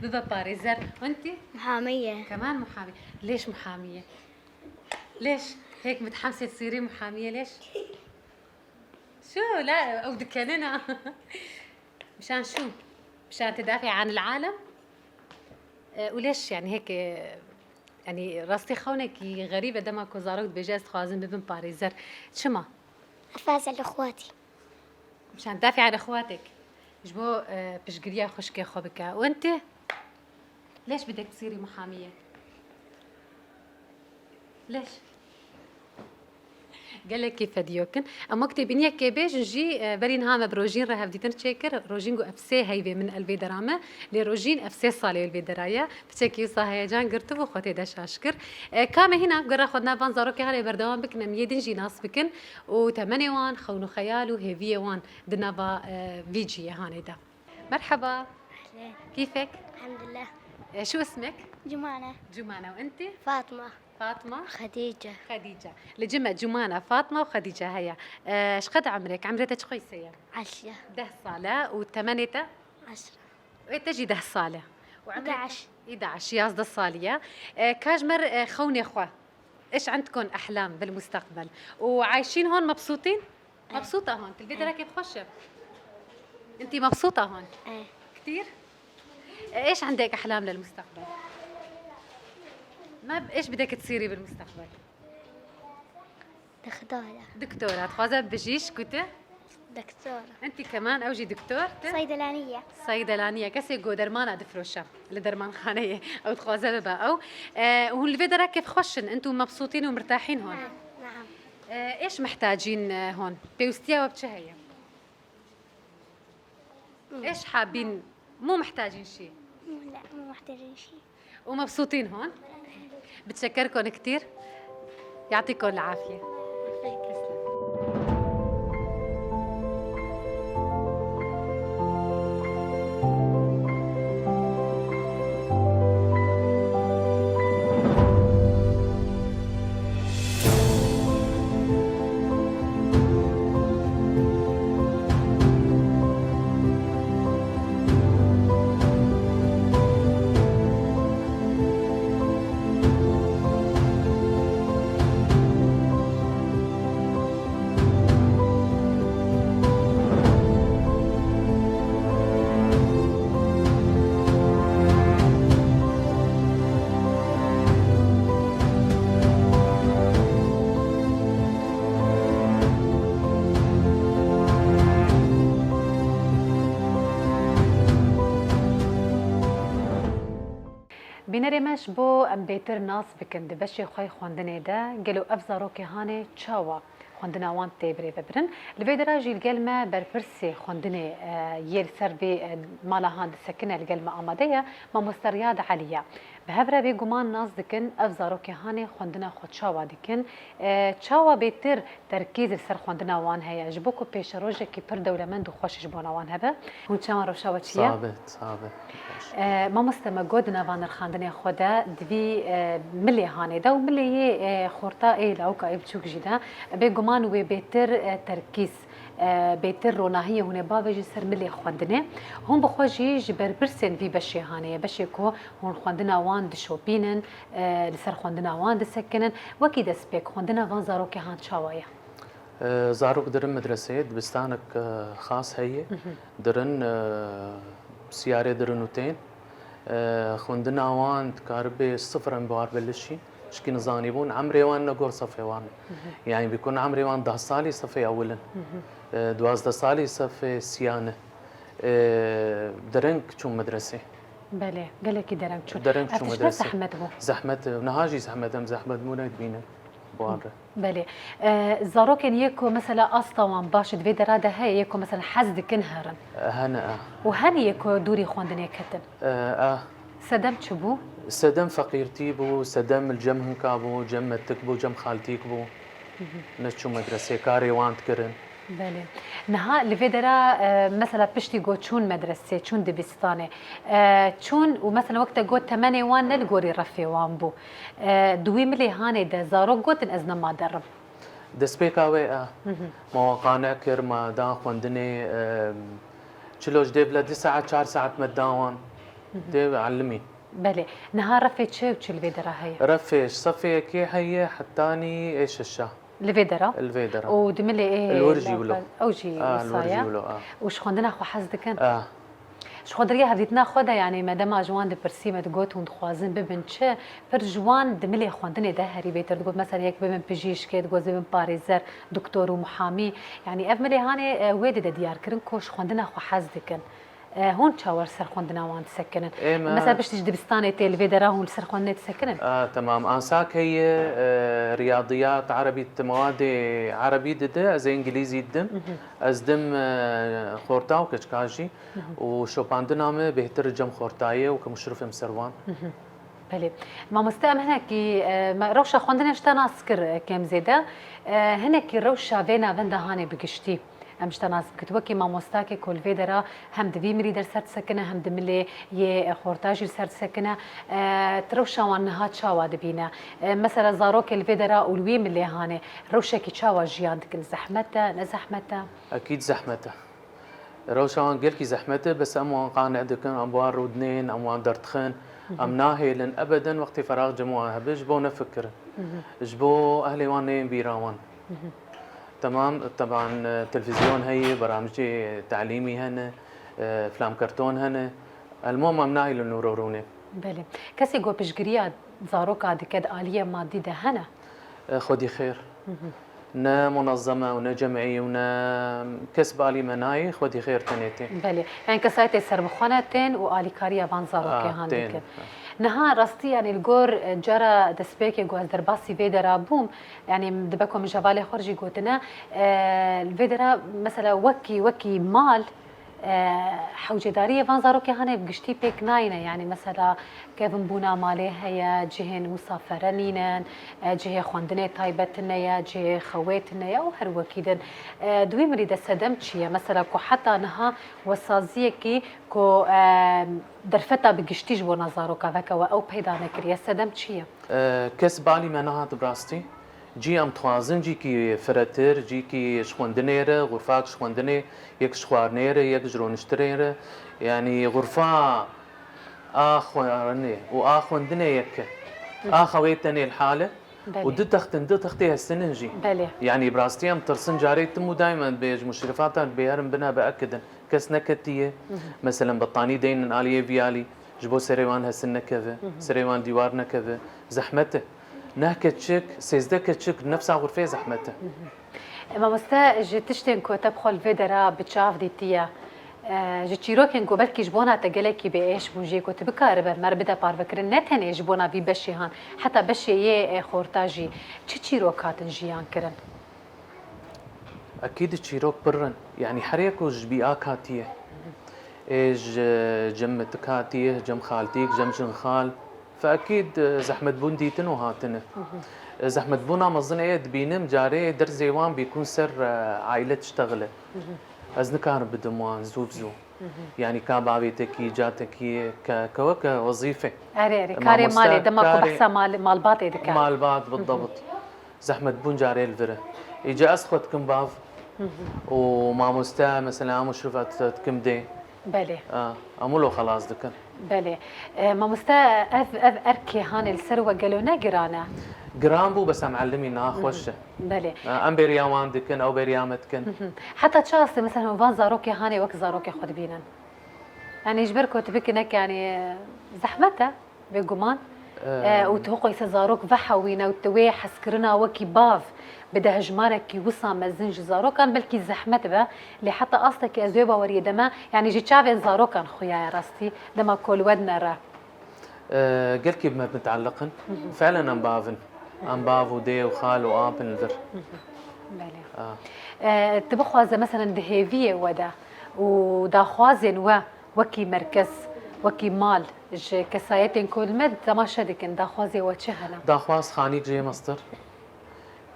بابا باريزر وانت محامية كمان محامية ليش محامية ليش هيك متحمسة تصيري محامية ليش شو لا او دكاننا مشان شو مشان تدافعي عن العالم وليش يعني هيك يعني راستي خونك غريبة دمك وزارك بجاز خوازن ببن باريزر شما أفاز على إخواتي مشان تدافعي عن اخواتك جبو بشقريا خشكي خوبك وانت ليش بدك تصيري محامية ليش قال لك كيف ديوكن اما كتبيني كيبيج نجي برين هام بروجين راه بديتن تشيكر روجين جو افسي هيبه من الفيدرامه لروجين افسي صالي الفيدرايا بتشكي صاحي جان قرتو خوتي داش اشكر كامه هنا قرا خدنا بانزارو كي على بردوان بكنا ميدن جي ناس بكن و8 وان خونو خيالو هيفي وان دنافا فيجي هانيدا مرحبا كيفك الحمد لله شو اسمك جمانة جمانه وانت فاطمة فاطمه خديجة خديجة لجمع جمانة فاطمة وخديجة هيا ايش قد عمرك؟ عمرتك قيسية 10 10 صالة و8 10 تجي 10 صالة 11 11 يازد الصالية كاجمر خوني اخوة ايش عندكم احلام بالمستقبل وعايشين هون مبسوطين؟ مبسوطة هون تلبيت كيف خوشة انت مبسوطه هون ايه كثير؟ ايش عندك احلام للمستقبل؟ ايش بدك تصيري بالمستقبل؟ دكتورة دكتورة تخوازات بجيش كنت؟ دكتورة انت كمان اوجي دكتور؟ صيدلانية صيدلانية كسي جو درمان دفروشة لدرمان خانية او تخوازات بقى او وهون الفيدرا كيف خوشن انتم مبسوطين ومرتاحين هون؟ نعم ايش محتاجين هون؟ بيوستيا وبتشهية ايش حابين؟ مو محتاجين شيء لا مو محتاجين شيء ومبسوطين هون؟ بتشكركم كثير يعطيكم العافية. بينرمش بو ام بيتر ناس بكن دبشي خوي خوندني دا قالوا افزارو كهاني تشاوا خوندنا وان تيبري ببرن الفيدرا جي القلمة بربرسي خوندني يل سربي مالا هاند سكنة القلمة آمادية ما مسترياد عالية بهبرا بيقومان ناس دكن افزارو كهاني خوندنا خود تشاوا دكن تشاوا بيتر تركيز السر خوندنا وان هيا جبوكو بيش روجة كي پر دولة من دو خوش جبونا وان هبا هون تشاوا روشاوا تشيا صعبة ما مستمع جودنا فانر خاندني خدا دوی ملی هانی دا و ملی خورتا ایلا و که بچوک جدا بگمان و بهتر ترکیز بهتر روناهی هونه باوجی سر ملی خواندنه هم بخواجی جبر برسن وی بشی هانی بشی کو هون خواندنا وان دشوبینن لسر خواندنا وان دسکنن وکی دست بک خواندنا وان زارو که هان چاوایا زاروك درن مدرسة دبستانك خاص هي درن سيارة درنوتين خوندنا وان تكاربي صفر انبوار بلشي شكي نظاني بون عمري وان نقول صفي وان يعني بيكون عمري وان 10 صالي صفي اولا 12 صالي صفي سيانة درنك شو مدرسة بله قال لك درنك شو درنك شو مدرسة زحمت بو زحمت نهاجي زحمت مو بينا بواره بله زاروكن يكو مثلا أسطوان باش دوی دراده هي يكو مثلا حزد كنهرن هنا وهني يكو دوري خوندني كتن سدم شبو سدم فقيرتي بو سدم الجم هنكابو جم متكبو جم خالتيك بو نشو مدرسة كاري وانت كرن بله نها لفيدرا مثلا بشتي جو تشون مدرسة تشون دبستانة تشون ومثلا وقت جو 8 وان نلقوري رفي وان بو دوي ملي هاني ده زارو قوتن أزنا ما درب دسبيكاوي مواقعنا كر ما دا خوندني تشلوش ديف لا 4 ساعات مداوان ديف علمي بله نهار رفي تشي وتشي لفيدرا هي رفيش صفي كي هي حتاني ايش الشا الفيدرا الفيدرا ودملي ايه الورجي ولو اوجي الورجي ولو وش خوندنا خو حزدكن شخودريا هديتنا خدا يعني مادام اجوان دي برسيمه تقوت وندخوازن ببنچه پر جوان دملي خوندني ده هري بيتر تقول مثلا يك ببن بجيش كي تقول ببن باريزر دكتور ومحامي يعني افملي هاني ويد ديار كرن كوش خوندنا خو حزدكن هون تشاور سر خوندنا وان تسكنن مثلا باش تجي دبستاني تلفيدرا هون سر خوندنا تسكنن تمام انساك هي رياضيات عربي مواد عربي دده زي انجليزي دم ازدم خورتا وكشكاجي وشوباندنامه بهتر جم خورتايه وكمشرف مسروان بله ما مستعم هناك روشا خوندنا اشتنا سكر كم زيدا هناك روشا فينا فندا هاني بقشتي امش تناس كتوكي ما مستاكي كل فيدرا هم دبي مري در سرت سكنه هم دملي ي خورتاجي سرت سكنه تروشا وانها تشاوا دبينا مثلا زاروك الفيدرا ولوي ملي هاني روشا كي تشاوا جيان دك زحمته نزحمته اكيد زحمته روشا وان قلكي زحمته بس ام قانع دكن ابوار ودنين ام درتخن ام ناهي ابدا وقت فراغ جموعه بجبو نفكر جبو اهلي وان بيراوان تمام طبعا التلفزيون هي برامج تعليمي هنا فلام كرتون هنا المهم امناي للنوروروني بله کسی گو پشگیری زاروکا دکد آلیه مادی ده هنه خدي خير نا منظمة ونا جمعية ونا كسب آلي مناي خدي خير تنيتي بله يعني كسایت سربخانه تن و آلیکاریا وان زاروکی هان تين. دکد نها راستي يعني الجور جرى دسبيك جو درباسي فيدرا بوم يعني دبكم جوالي خرجي قوتنا الفيدرا مثلا وكي مال حوجدارية فان زاروكي هاني بقشتي بيك ناينة يعني مثلا كيفن بونا مالي هيا جهن مسافرنينن جهه خواندنه تايبتنا يا جهه خواتنا يا وهر وكيدن دوي مريد السدم تشيا مثلا كو حتى نها وسازيه كي كو درفتا بقشتيج بونا زاروكا فكا او بيدا نكريا السدم تشيا كسب آلي مناها براستي جي ام توازن جي كي فراتر جي كي شخوندنيرة غرفاك شخوندني يك شخوارنيرة يك جرونشتريرة يعني غرفة اخواني واخوندني يك اخويتني الحالة ودد تختي هالسنة جي بله يعني براستي ام ترسن جاري تمو دائما بيج مشرفات بيهرم بنا باكد كس نكتيه مثلا بطاني دين اليه فيالي جبو سريوان هالسنة كذا سريوان ديوارنا كذا زحمته نهكتشك سيزدكتشك نفس غرفة زحمته ما مستا جتشتن كو تبخل الفيدرا بتشاف ديتيا جتشيروكن كو بلكي جبونا تقلكي بايش بوجي كو تبكار مر بدا بار فكرن نتني جبونا في بشي هان حتى بشي يه خورتاجي تشيروكات جيان كرن اكيد تشيروك برن يعني حريكو جبياك هاتيه ايج جمتك هاتيه جم خالتيك جم جنخال فاكيد زحمه بوندي تنو هاتنه زحمه بونا مظن ايد بينم جاري در زيوان بيكون سر عائله تشتغل ازن كان بدموان زوبزو يعني كابابي تكي جاتكي كوك وظيفه اري كاري مالي دمك بحثا مال باطي دكا مال باط بالضبط زحمه بون جاري الفره اجا اسخت كم باف وما مستا مثلا مشرفات تكمدي بله امولو خلاص دكن بله ما مستا اف اركي هان السروه قالونا قرانا جرامبو بس معلمي انها خوشه بله ام برياوان دكن او بريامتكن حتى تشاس مثلا فان زاروكي هاني وك زاروكي خد بينن يعني يجبركم تبكنك يعني زحمتها بقمان وتوقع يسزاروك فحوينا وتوي حسكرنا وكي باف بدها هجمارك وصا مزنج زاروكان بلكي زحمت به اللي حتى اصلك ازوبه وري دما يعني جي تشافين زاروكان خويا يا راستي دما كل ودنا را قلكي بما متعلقن فعلا ام بافن ام بافو دي وخال وابن الفر بله تبخوازه مثلا دهيفيه ودا ودا خوازن وكي مركز وكي مال كسايتين كل مد تماشى دكن دا خوازي وتشهلا دا خواز خانيك جي مصدر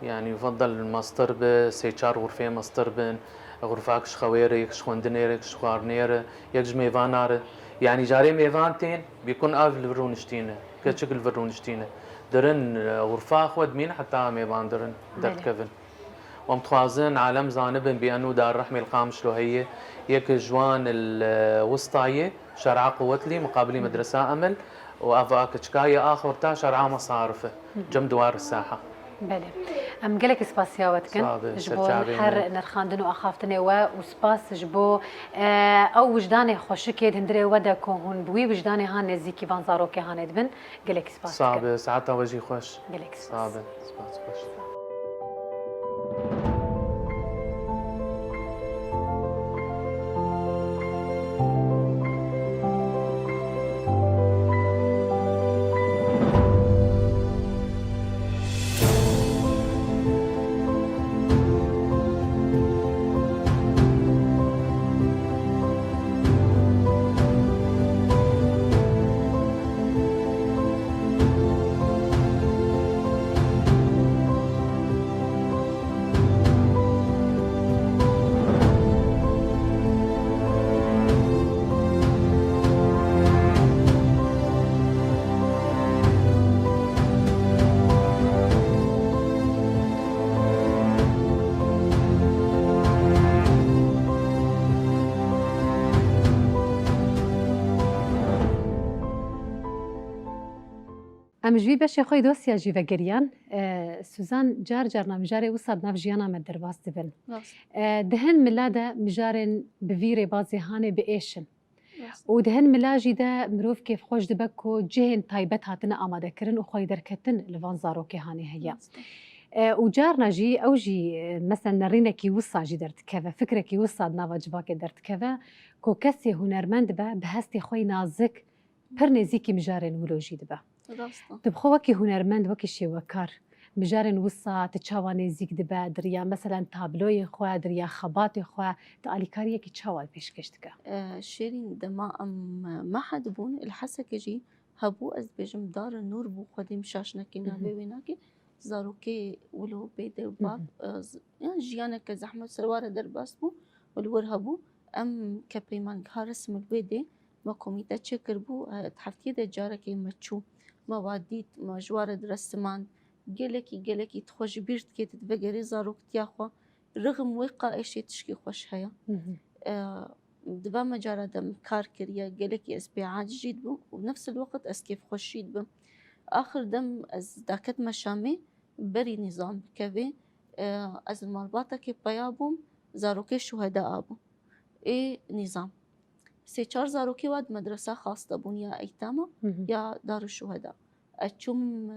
يعني يفضل الماستر بسيتشار غرفة ماستر بن غرفاكش خويرة يكش خوندنيرة يكش خوارنيرة يكش ميفانارة يعني جاري ميفانتين بيكون آف الفرونشتينة كشكل الفرونشتينة درن غرفة خود مين حتى ميفان درن دركفن ومتخوازن عالم زانبن بأنه دار رحمة القامش لو هي يك جوان الوسطاية شارع قوتلي مقابل مدرسة أمل وأفاك تشكاية آخر تا شارع مصارفة جم دوار الساحة بله ام قالك سباسيا وتكن جبو حر نرخاندن واخافتني وسباس جبو او وجداني خوشك هندري ودا كون بوي وجداني هان نزيكي فان زاروكي هان دبن قالك سباس صعب ساعتها وجهي خوش قالك صعب سباس خوش ام جوی بشه خوی دوسیا جی وگریان سوزان جار نمجاره وصاد نف جیانا مد درباس دبن دهن ملاده مجارن بویره بازی هانه بئیشن و دهن ملاجی ده مروف کیف خوش دبک و جهن تایبت هاتنه آماده کرن و خوی درکتن لوان زاروکی هانه هیا و جارنا جی او جی مثلا نرینکی وصا جی درد کفه فکرکی وصاد نوا جباک درد کفه کو کسی هنرمند به هستی خوی نازک پر نزیکی مجارن ولوجی دبه دبخو وکی هنرمند وکی شیوکار مجارن وصا تچاوا نزیک دبه دریا مثلا تابلوی خواه دریا خبات خواه تالیکاری کی چاوا پیشکش دکه شيرين دما ما حد بون الحسك جي هبو از بجم دار النور بو خديم شاشنا كنا بيناكي زاروكي ولو بيد باب يعني جيانا كزحمة سروارة درباس بو والور هبو ام كبريمان هارس من البيدي ما كوميتا تشكر بو تحفتي دا جاركي متشو ما واديت ما جوار درسمان جلكي تخوش بيرت كي تتبقري زاروك تياخوا رغم وقع ايشي تشكي خوش هيا دبا مجارة دم كار كريا جلكي اسبيعات جيد بو وبنفس الوقت اسكيف خوشيد بو آخر دم از داكت مشامي بري نظام كبي از المرباطة كي بيابوم زاروكي شهداء ابو اي نظام سي چار زاروكي واد مدرسة خاصة بون يا ايتاما يا دار الشهداء اتشم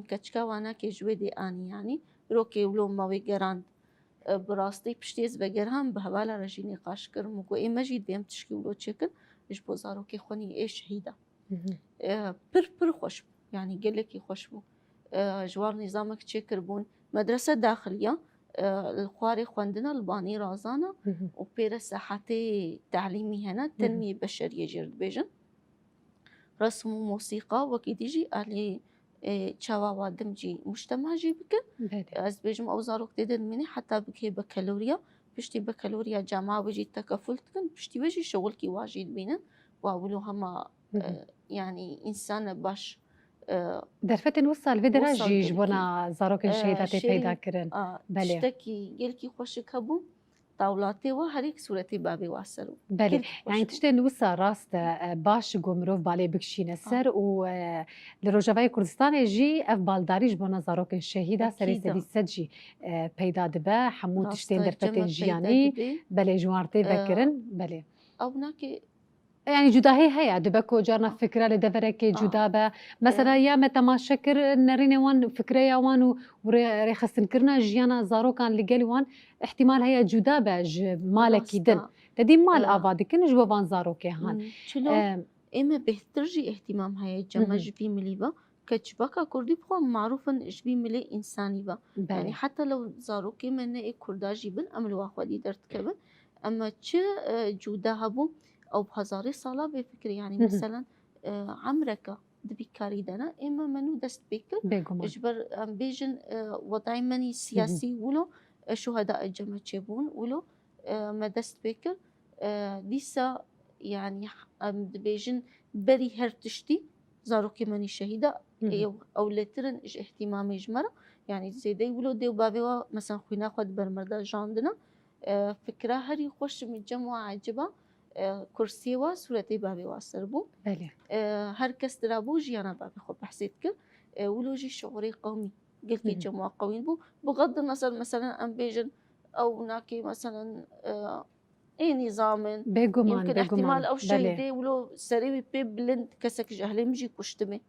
كچكا وانا كي جويدي اني يعني روكي ولو ماوي گراند براستی پشتیز بگرهم به حواله رجی نقاش کرم و گویی مجید بیم تشکی ولو چکن اش بوزارو که خونی ای شهیده پر خوش يعني قلكي خوش بو جوار نظامك تشكر بون مدرسة داخلية الخواري خوندنا الباني رازانا وبير ساحتي تعليمي هنا تنمية بشرية جرد بيجن رسم وموسيقى وكيديجي علي تشاوا وادم جي مجتمع جي بكن از بيجم اوزاروك تدن مني حتى بكي بكالوريا بشتي بكالوريا جامعة وجي تكفلتكن بشتي وجي شغلكي واجد بينن واولو هما يعني إنسان باش درفتن وصل بدرا جيج بنا زاروكن شهيداتي پیدا کرن بله تشتكي گلكي خوشك هبو طاولاتي و هر یک صورتي بابي واسرو بله يعني تشتي نوصل راست باش گمروف بالي بكشين سر و لروجاوي كردستان جي اف بالداريج بنا زاروكن شهيدا سري سدي سجي پیدا دبا حمو تشتي درفتن جياني بله جوارتي بكرن بله او ناكي يعني جداهي هي دبكو جارنا فكره لدفرك جدابه مثلا يا متى ما شكر نريني وان فكره يا وان وريخسن كرنا جيانا زارو كان لقالي وان احتمال هي جدابه مالك يدن تدي مال افادي كن جوان زارو كهان شلو اما بهترجي اهتمام هي جمع جبي مليبا كتشبكا كردي بخو معروفا جبي ملي انساني با يعني حتى لو زارو كي من كردا جيبن امل واخدي درت كبن اما تش جودا هبو أو بهزاري صلاة بفكري يعني مثلا عمرك دبي كاريدنا إما منو دست بيكر إجبر بيجن وضعي مني سياسي ولو شهداء الجمع تشيبون ولو ما دست بيكر ديسا يعني بيجن بري هرتشتي زاروكي مني شهيدة أو لترن إج اهتمامي جمرة يعني زيدي ولو ديو بابي مثلا خوينا خد برمردا جاندنا فكرة هري خوش من جمع عجبة كرسي و صورتي بابي واسر بو بله هر کس درابو جيانا بابي خو بحثيت كر ولوجي شعوري قومي قلت لي جماعة قوين بو بغض النظر مثلا ام بيجن او ناكي مثلا اي نظام يمكن احتمال او شيء دي ولو سريوي بي بلند كسك جهلي مجي كشتمي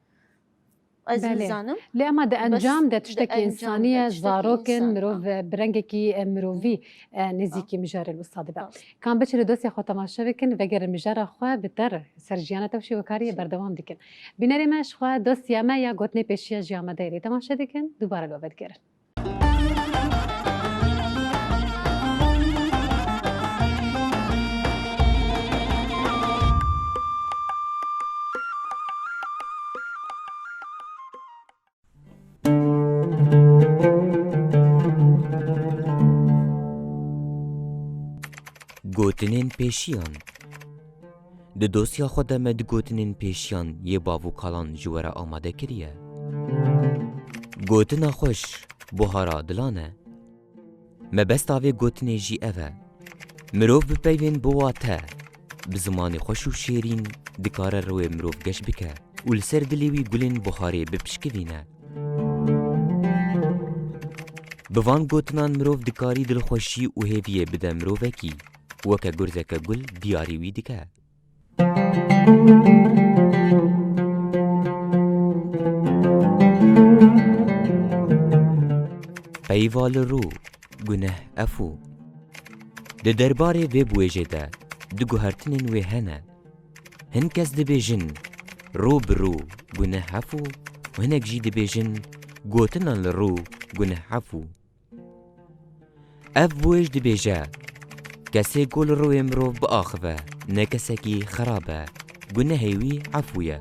بله لما ده انجام ده تشتكي انسانيه زاروكن مروف برنگكي مروفي نزيكي مجار الاستاذ بقى كان بچر دوسي خو تماشا بكن وگر مجار خو بتر سرجيانا توشي وكاري بردوام دكن بينري ماش خو دوسي ما يا گوتني پیشيا جاما ديري تماشا دكن دوباره لو بدگر گوتنین پیشیان د دوسیا خود مد گوتنین پیشیان یه باو کالان جوره آماده کریه گوتنا خوش بوهارا دلانه مبستاوی گوتنی جی اوه مروف بپیوین بواته بزمانی خوش و شیرین دکاره روی مروف گش بکه و لسر دلیوی گلین بخاری بپشکوینه. بوان گوتنان مروف دکاری دلخوشی و هیویه بده مروفکی وکا گرزک گل دیاریوی دکه. پیوال رو گنه افو ده درباره وی بویجه ده دو گوهرتنین وی هنه هن کس ده بیجن رو برو گنه افو و هنک جی ده بیجن گوتنان لرو گنه افو اف بویج ده بیجه کسی گل رو امرو با آخوه نه کسی کی خرابه گنه هیوی عفویه.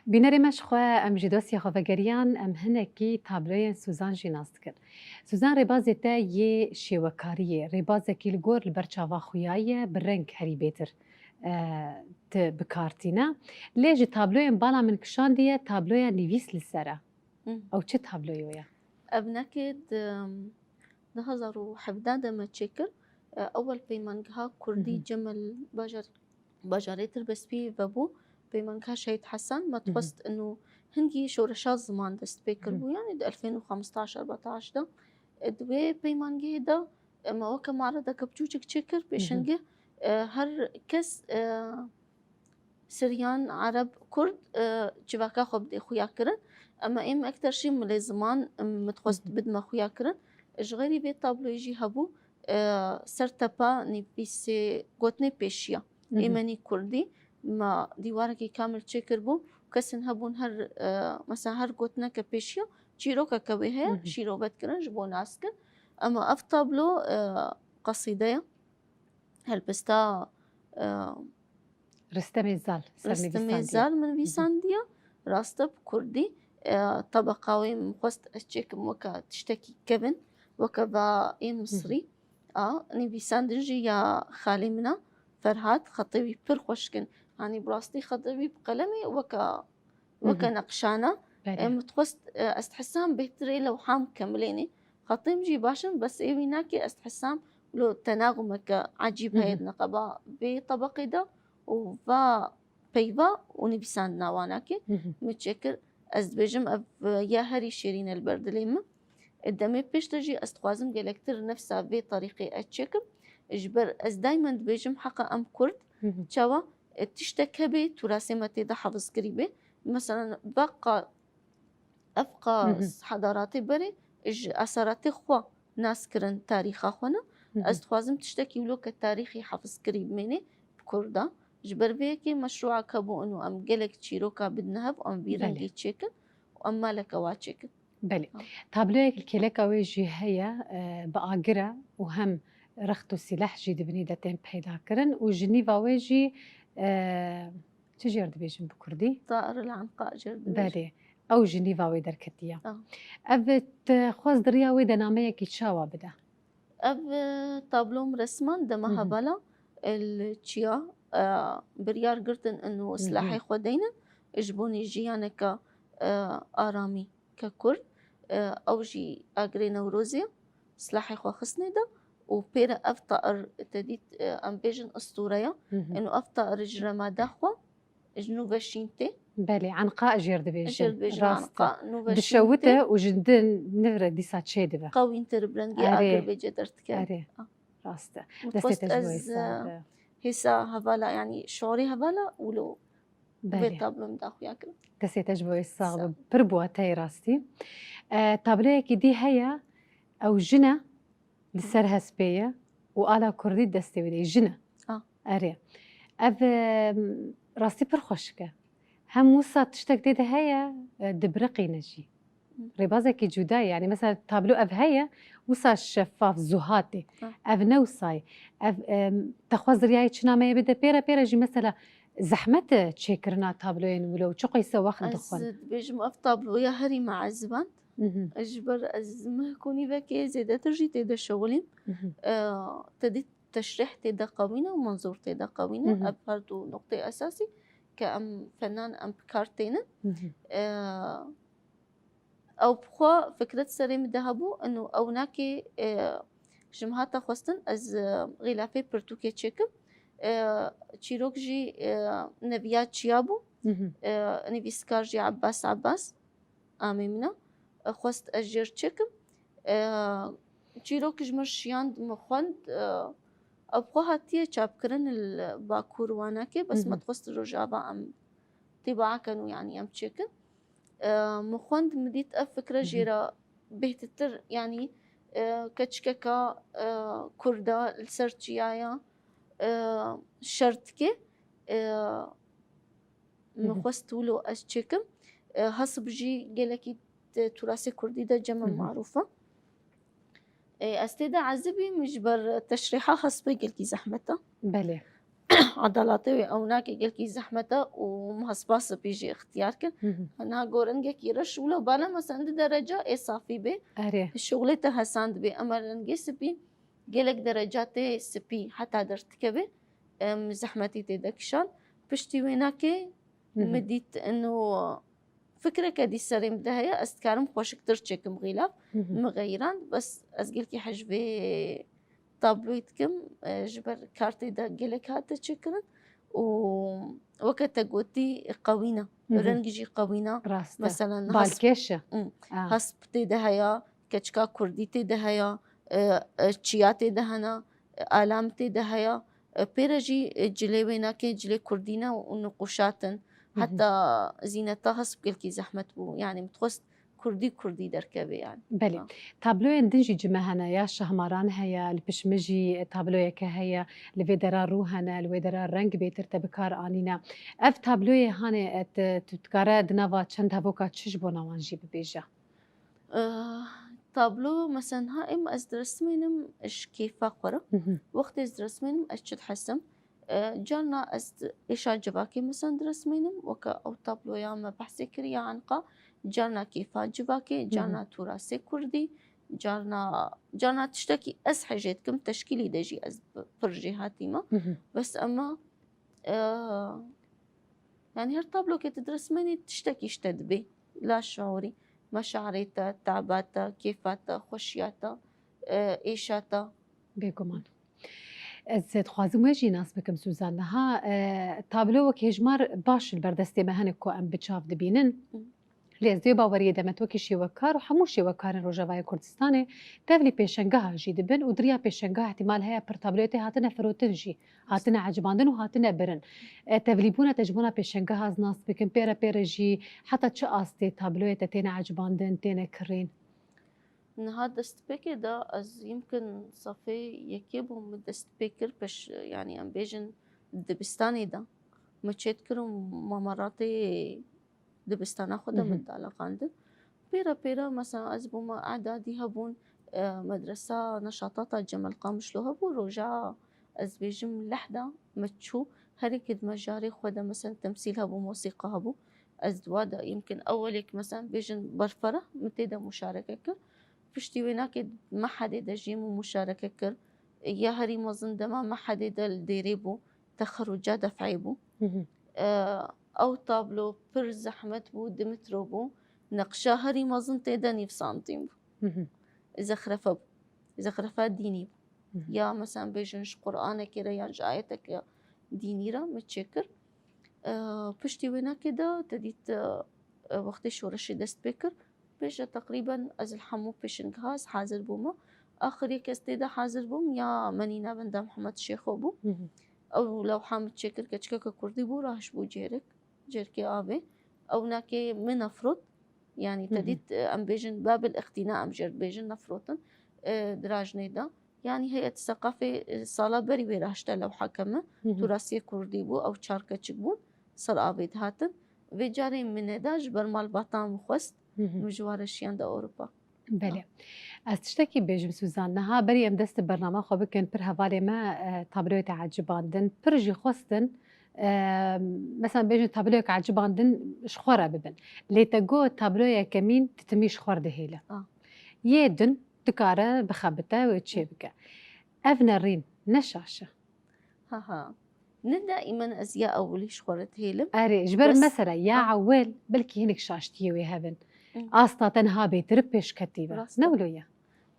بینری مشخواه ام جداسی خواهگریان ام هنکی تابلوی سوزان جناست کرد. سوزان ربازی تا یه شیوکاریه. ربازی که لگور لبرچاوا خویایه برنگ هری بیتر بکارتینا. لیج تابلوی بالا من کشان دیه تابلوی نویس لسره. او چه تابلویه؟ ابنكد 2017 ما تشكر اول بيمانجها كردي جمل باجاريتر بس بي فابو بيمانجها شهيد حسن ما تفست انه هنجي شورشات زمان دست بيكر بو يعني 2015 14 ده دوي بيمانجي ده ما وكا معرضة كبجوجك تشكر بيشنجه هر كس سريان عرب كرد جواكا خب دي خويا كرن اما ام اكتر شي من زمان متخوست بدما خويا كرن جغيري بي طابلو يجي هبو سرتبا نبيسي قوتني بيشيا ايماني كردي ما ديواركي كامل تشكر بو كسن هبون هر مثلا هر قوتنا كبيشيا شيروكا كويها شيرو بتكرن جبو ناسكن اما اف طابلو قصيدة هلبستا رستم الزال من فيسانديا راستب كردي طبقاوي مخوست اشتك وكا تشتكي كبن وكا با مصري نبي ساندرجي يا خالي منا فرهاد خطيبي بر خوشكن يعني براستي خطيبي بقلمي وكا نقشانة متخوست استحسام بهتري لو حام كمليني خطيم جي باشن بس ايويناكي استحسام لو تناغمك عجيب هاي النقبة بطبقي ده وفا بيبا ونبيسان ناواناكي متشكر أزدبجم يا هري شيرين البرد ليما الدمي بيش تجي أستخوازم جلكتر نفسها بطريقة أتشكم إجبر أز دايما دبجم حقا أم كرد شوا تشتكى بي تراسي ما تيدا حفظ قريبي مثلا بقى أبقى حضاراتي بري أثراتي خوا ناس كرن تاريخ أخوانا أستخوازم تشتكي ولو كتاريخي حفظ قريب مني بكردا جبر بيكي مشروع كابو انه ام جلك تشيروكا بدنهب وام بيرنجي تشيكن وام مالك واتشيكن بلي طابلوك الكيلكا ويجي هي بآجرة وهم رختو سلاح جيد بنيدتين بحيدا كرن وجنيفا ويجي تجي رد بيجن بكردي طائر العنقاء جرد بلي او جنيفا ويدر كتيا افت خوز دريا ويدا نامية كي تشاوا بدا اف طابلوم رسمان دمها بلا التشيا بريار قرتن انه سلاحي خودينا اجبوني جيانا آرامي ككرد او جي اجري نوروزيا سلاحي خو خصني ده وبيرا افتقر تديت ام بيجن اسطورية انه افتقر جرما دخوا جنوب شينتي بلي عنقاء جيرد بيجن عنقاء نوفا دشوته وجدن نفر دي سات شيدبه قوي انتر برنجي اجر بيجدرت كاري راسته دستي هسا هبالا يعني شعوري هبالا ولو بطابلو مداخو ياكل دستي تجبوي الصاغ بربوة تاي راستي طابلوك دي هيا او جنة لسرها سبية وآلا كردي دستي ودي جنة اري اف راستي برخوشكه هم موسى تشتك دي هيا دبرقي نجي ريبازك جداي يعني مثلا تابلو أف هيا وصا شفاف زهاتي أف نوصاي أف تخوز رياي چنا ما يبدا بيرا جي مثلا زحمة تشكرنا تابلوين ولو شقي سواخ دخون از بيجم اف طابلو يا هري مع الزبان اجبر از مهكوني ذكي زيادة ترجي تيدا شغلين تدي تشريح تيدا قوينة ومنظور تيدا قوينة اب برضو نقطة اساسي كأم فنان ام بكارتين او بخوا فكرة سريم دهبو انه او ناكي جمهاتا خوستن از غلافي برتوكي تشيكم تشيروك جي نبيات تشيابو نبيسكار جي عباس آميمنا خواست أجير تشيكم تشيروك جمر شياند مخوند أبخوها تيه چاب كرن الباكور واناكي بس ما تخواست رجابا أم طباعة كانوا يعني أم تشيكن مخوند مديت أفكرة جيرا بهتتر يعني كتشككا كردا السرچيايا شرطكي مخوستولو أز تشيكم هصب جي جلكي تراثي كردي دا جمع معروفة استيدا عزبي مجبر تشريحها حسب جلكي زحمتها بله عضلاتي او ناكي جلكي زحمتها ومحسباس بيجي اختيار كن انا غورنجا كيرش ولا بالا مثلا درجة اي صافي بي أريه الشغلة هساند بي اما رنجي سبي جلك درجات سبي حتى درتكبي زحمتي تدكشان بشتي ويناكي مديت انه فكرة كدي سريم دهيا استكارم خوش كتر تشيكم غلاف مغيران بس ازقلكي حجبي طابلويتكم جبر كارتي دا جلك هاتا تشيكرن وقت قوتي قوينة رنجي قوينة راسته مثلا بالكشة هسب تي دهيا كچكا كردي تي دهيا تشياتي دهنا آلام تي دهيا بيرجي جليوينا كي جلي كردينا ونقوشاتن حتى زينتها هسب كلكي زحمة بو يعني متخص كردي دركبي يعني بله تابلوين دنجي جمهنا يا شهمران هيا البشمجي تابلويا كهيا الفيدرا روحنا الفيدرا رنگ بيتر تبكار آنينا اف تابلويا هاني تتكارا دنافا چند هفوكا تشج بونا وانجي ببيجا تابلو مثلا ها ام از درسمينم اش كيفا قرا وقت از درسمينم اش تحسم جانا از إيشا جواكي مثلا درسمينم وكا أو تابلو يا ما بحثي كريا عنقا جانا كيفا جواكي جانا تراثي كردي جانا تشتكي أز حاجاتكم تشكيلي دجي أز برجيهاتي ما بس أما يعني هر تابلو كي تدرسميني تشتكي اشتدبي لا شعوري مشاعريتا تعباتا كيفاتا خوشياتا إيشاتا بيقومان از خوازم ویجی ناس بکم سوزان ها تابلو که هجمار باش البردستی مهنک کو ام بچاف دبینن لیزدی باوری دمت وکی شیوکار و همو شیوکار روجوای کردستان تفلی پیشنگاه جی دبن و دریا پیشنگاه احتمال هیا پر تابلویت هاتنه فروتن جی هاتنه عجباندن و هاتنه برن تفلیبونه تجبونه پیشنگاه از ناس بکم پیرا جی حتی چه آستی تابلویت تین عجباندن تین کرین نهار دست بيكر ده از يمكن صافي يكيبو من دست بيكر باش يعني ام بيجن دبستاني ده ما تشتكرو ممراتي دبستانا خدا من تعلقاند بيرا مثلا از بوما اعدادي هبون مدرسة نشاطات جمال قامش له هبو رجع از بيجم لحظة متشو هريك مجاري خدا مثلا تمثيل هبو موسيقى هبو از دوادا يمكن اولك مثلا بيجن برفرة متيدا مشاركة كر پشتی ویناکه ما حد دجیم و مشارکه کر یا هری مزن دما ما حد دل دیری بو تخرجات دفعی بو او تابلو پر زحمت بو دمترو بو نقشا هری مزن تیدا نیف سانتیم بو زخرفه دینی بو یا مثلا بیجنش قرآن کرا یا آیتک دینی را متشکر پشتی ویناکه دا تدیت وقت شورش دست بکر بيجا تقريبا از الحمو بيشنج هاز حاضر بوما آخر يك استيدا حاضر بوم يا منينا بندا محمد شيخو بو أو لو حامد شكر كشكا كردي بو راهش بو جيركي آبي أو ناكي من أفرط يعني تديت أم بيجن باب الاقتناء أم جرد بيجن نفروتن دراجني دا يعني هيئة الثقافة صالة بري بيراهشتا لو حكمة تراثية كردي بو أو شاركة بون صار آبي هاتن وجاري من داج برمال باطام خست مجوار الشيان دا أوروبا. بله از تشتكي بيجم سوزان نها بري ام دست برنامج خو بكن پر هوالي ما تابلويت عجباندن برجي خوستن مثلا بيجن تابلويك عجباندن شخورة ببن ليتاقو تابلويا كمين تتميش خور دهيلة يدن تكارة بخابته ويتشيبكه أفنا الرين نشاشة ها دائما أزياء أولي شخورة هيلم أري جبر مثلا يا عوال بلكي هنك شاشتي ويهبن أستا تنها بيتربش كتيبة نولويا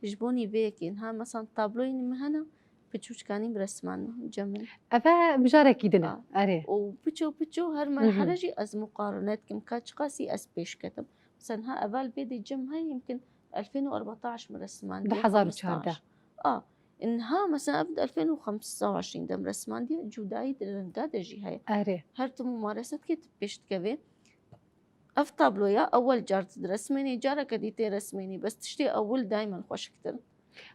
جبوني بيك إنها مثلا تابلوين مهنا بتشوش كاني برسمان جمل أفا مجارة كيدنا أري وبتشو هر مرحلة جي أز مقارنات كم كاتش قاسي أز بيش كتب مثلا ها أفال بيدي جم هاي يمكن 2014 مرسمان ده 2014 إنها مثلا أبدا 2025 دم رسمان دي جوداي درنقا دجي هاي أري هرت ممارسة كت بيشت كبي أف تابلويا أول جارت رسميني جارة كديتي رسميني بس تشتي أول دايما خوش كتر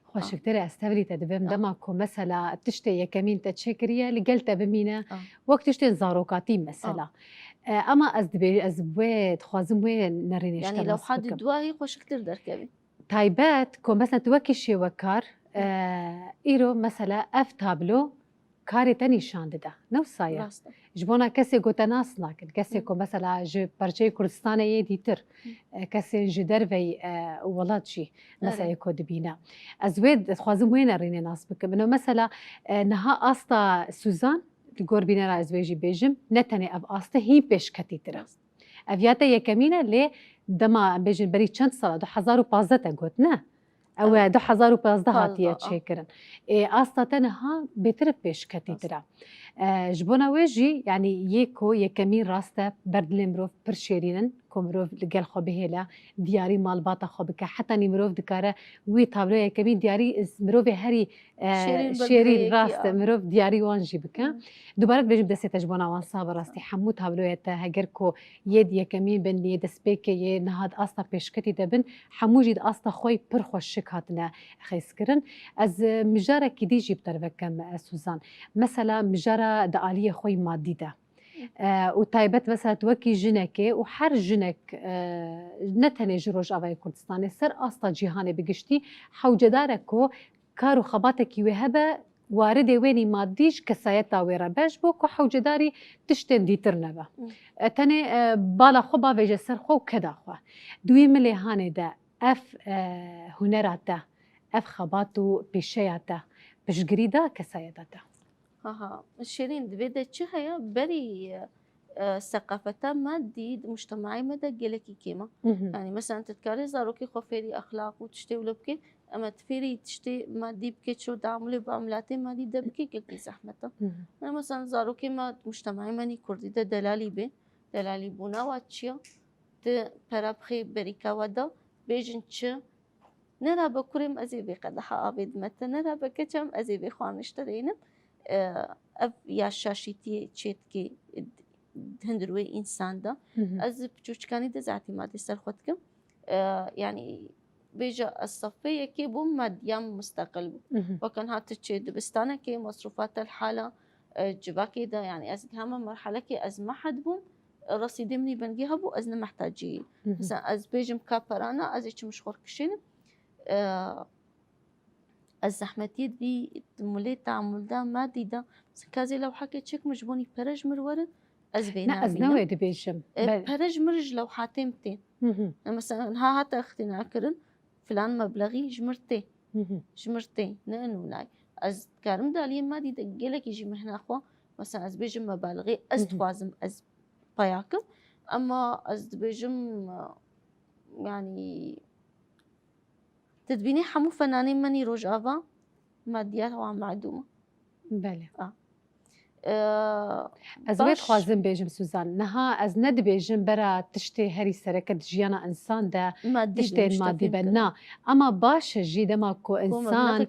خوش كتير استفري تدبم دماكو مثلا تشتي كمين تتشكرية لقلت بمينا وقت تشتي زاروكاتي مثلا أما أزبويت خوازم وين نريني يعني لو حد دواهي خوش كتير دركبي تايبات كو مثلا توكي شي وكار إيرو مثلا أف تابلو كاري تاني شان ده نو صاير جبونا كسي قوتا ناس ناكل كسي كو مثلا جو برجي كردستان يديتر كسي جدر في ولاد شي مثلا يكو دبينا أزويد خوازم وين ريني ناس بك منو مثلا نها أستا سوزان تقول بينا را أزويجي بيجم نتاني أب أستا هي بيش كتيتر أفياتا يكمينا لي دما بيجن بري چند سالا 2015 قوتنا او 2015 هاتیه چیکرن آستا تنها بهتر پیش کتی ترا جبونا ویجی یعنی یکو یکمی راسته بردل مروف پرشیرینن کمروف لگل خو بهلا دیاری مالبات خو بک حتی نمروف دکاره وی تابلو یکمی دیاری مروف هری شیرین راسته مروف دیاری وانجی بک دوباره بجيب دسته تجبونا وان صاب راستي حمو تابلويته هجر كو يد يكمين بن يد سبيك ي نهاد استا بيشكتي دبن حمو جيد استا خوي برخوش هاتنا خيسكرن از مجاره كدي جيب تربكم سوزان مثلا مجاره داليه خوي مادي ده وتايبت مثلا توكي جنكي وحر جنك نتني جروج افاي كردستاني سر استا جيهاني بقشتي حوجداركو كارو خباتك وهبه وارد ويني ماديش كسايتا ويرا باش بو كو حوجداري تشتن ديتر نبا تاني بالا خوبا ويجسر خو كدا خو دوي ملي هاني دا اف هنراتا اف خباتو بيشياتا بش قريدا كسايتا ها الشيرين دبيدا تشهيا بري ثقافة مادي مجتمعي مدى جلكي كيما يعني مثلا تتكاري زاروكي خوفيري أخلاق وتشتي ولبكي أما تفيري تشتي مادي بكي شو دعملي بعملاتي مادي دبكي كي زحمته يعني مثلا زاروكي ما مجتمعي ماني كردي ده دلالي بونا واتشيا ده برابخي بريكا ودا بيجن تش نرى بكريم أزي بقدحة أبيد متى نرى بكتم أزي بخوانشترينم أب يا شاشيتي تشيتكي هندروي إنسان ده از بچوش كاني دزعتي ما دي سرخوتكم يعني بيجا الصفية كي بوم ماديام مستقل وكان هات تشي دبستانة كي مصروفات الحالة جباكي ده يعني از هما مرحلة كي از ما حد بوم رصيدي مني بنجيها بو ازنا محتاجين مثلا از بيجم كابرانا از ايش مشغور كشين الزحمتي دي مولي تعامل ده مادي ده كازي لو حكيت شيك مجبوني برج مرورن لا أزنوي دبيشم برج مرج لو حاتمتين مثلا ها هاتا اختنا كرن فلان مبلغي جمرتين نانو لاي از كارم دالي مادي دقيلك يجي مهنا اخوا مثلا از بيجم مبالغي از توازم از باياكم اما از بيجم يعني تدبيني حمو فنانين مني روجافا ماديات وعم معدومة بله از وید خوازم بیجم سوزان نها از ند بیجم برا تشتی هری سرکت جیانا انسان ده تشتی مادی بنا اما باشه جیده ما کو انسان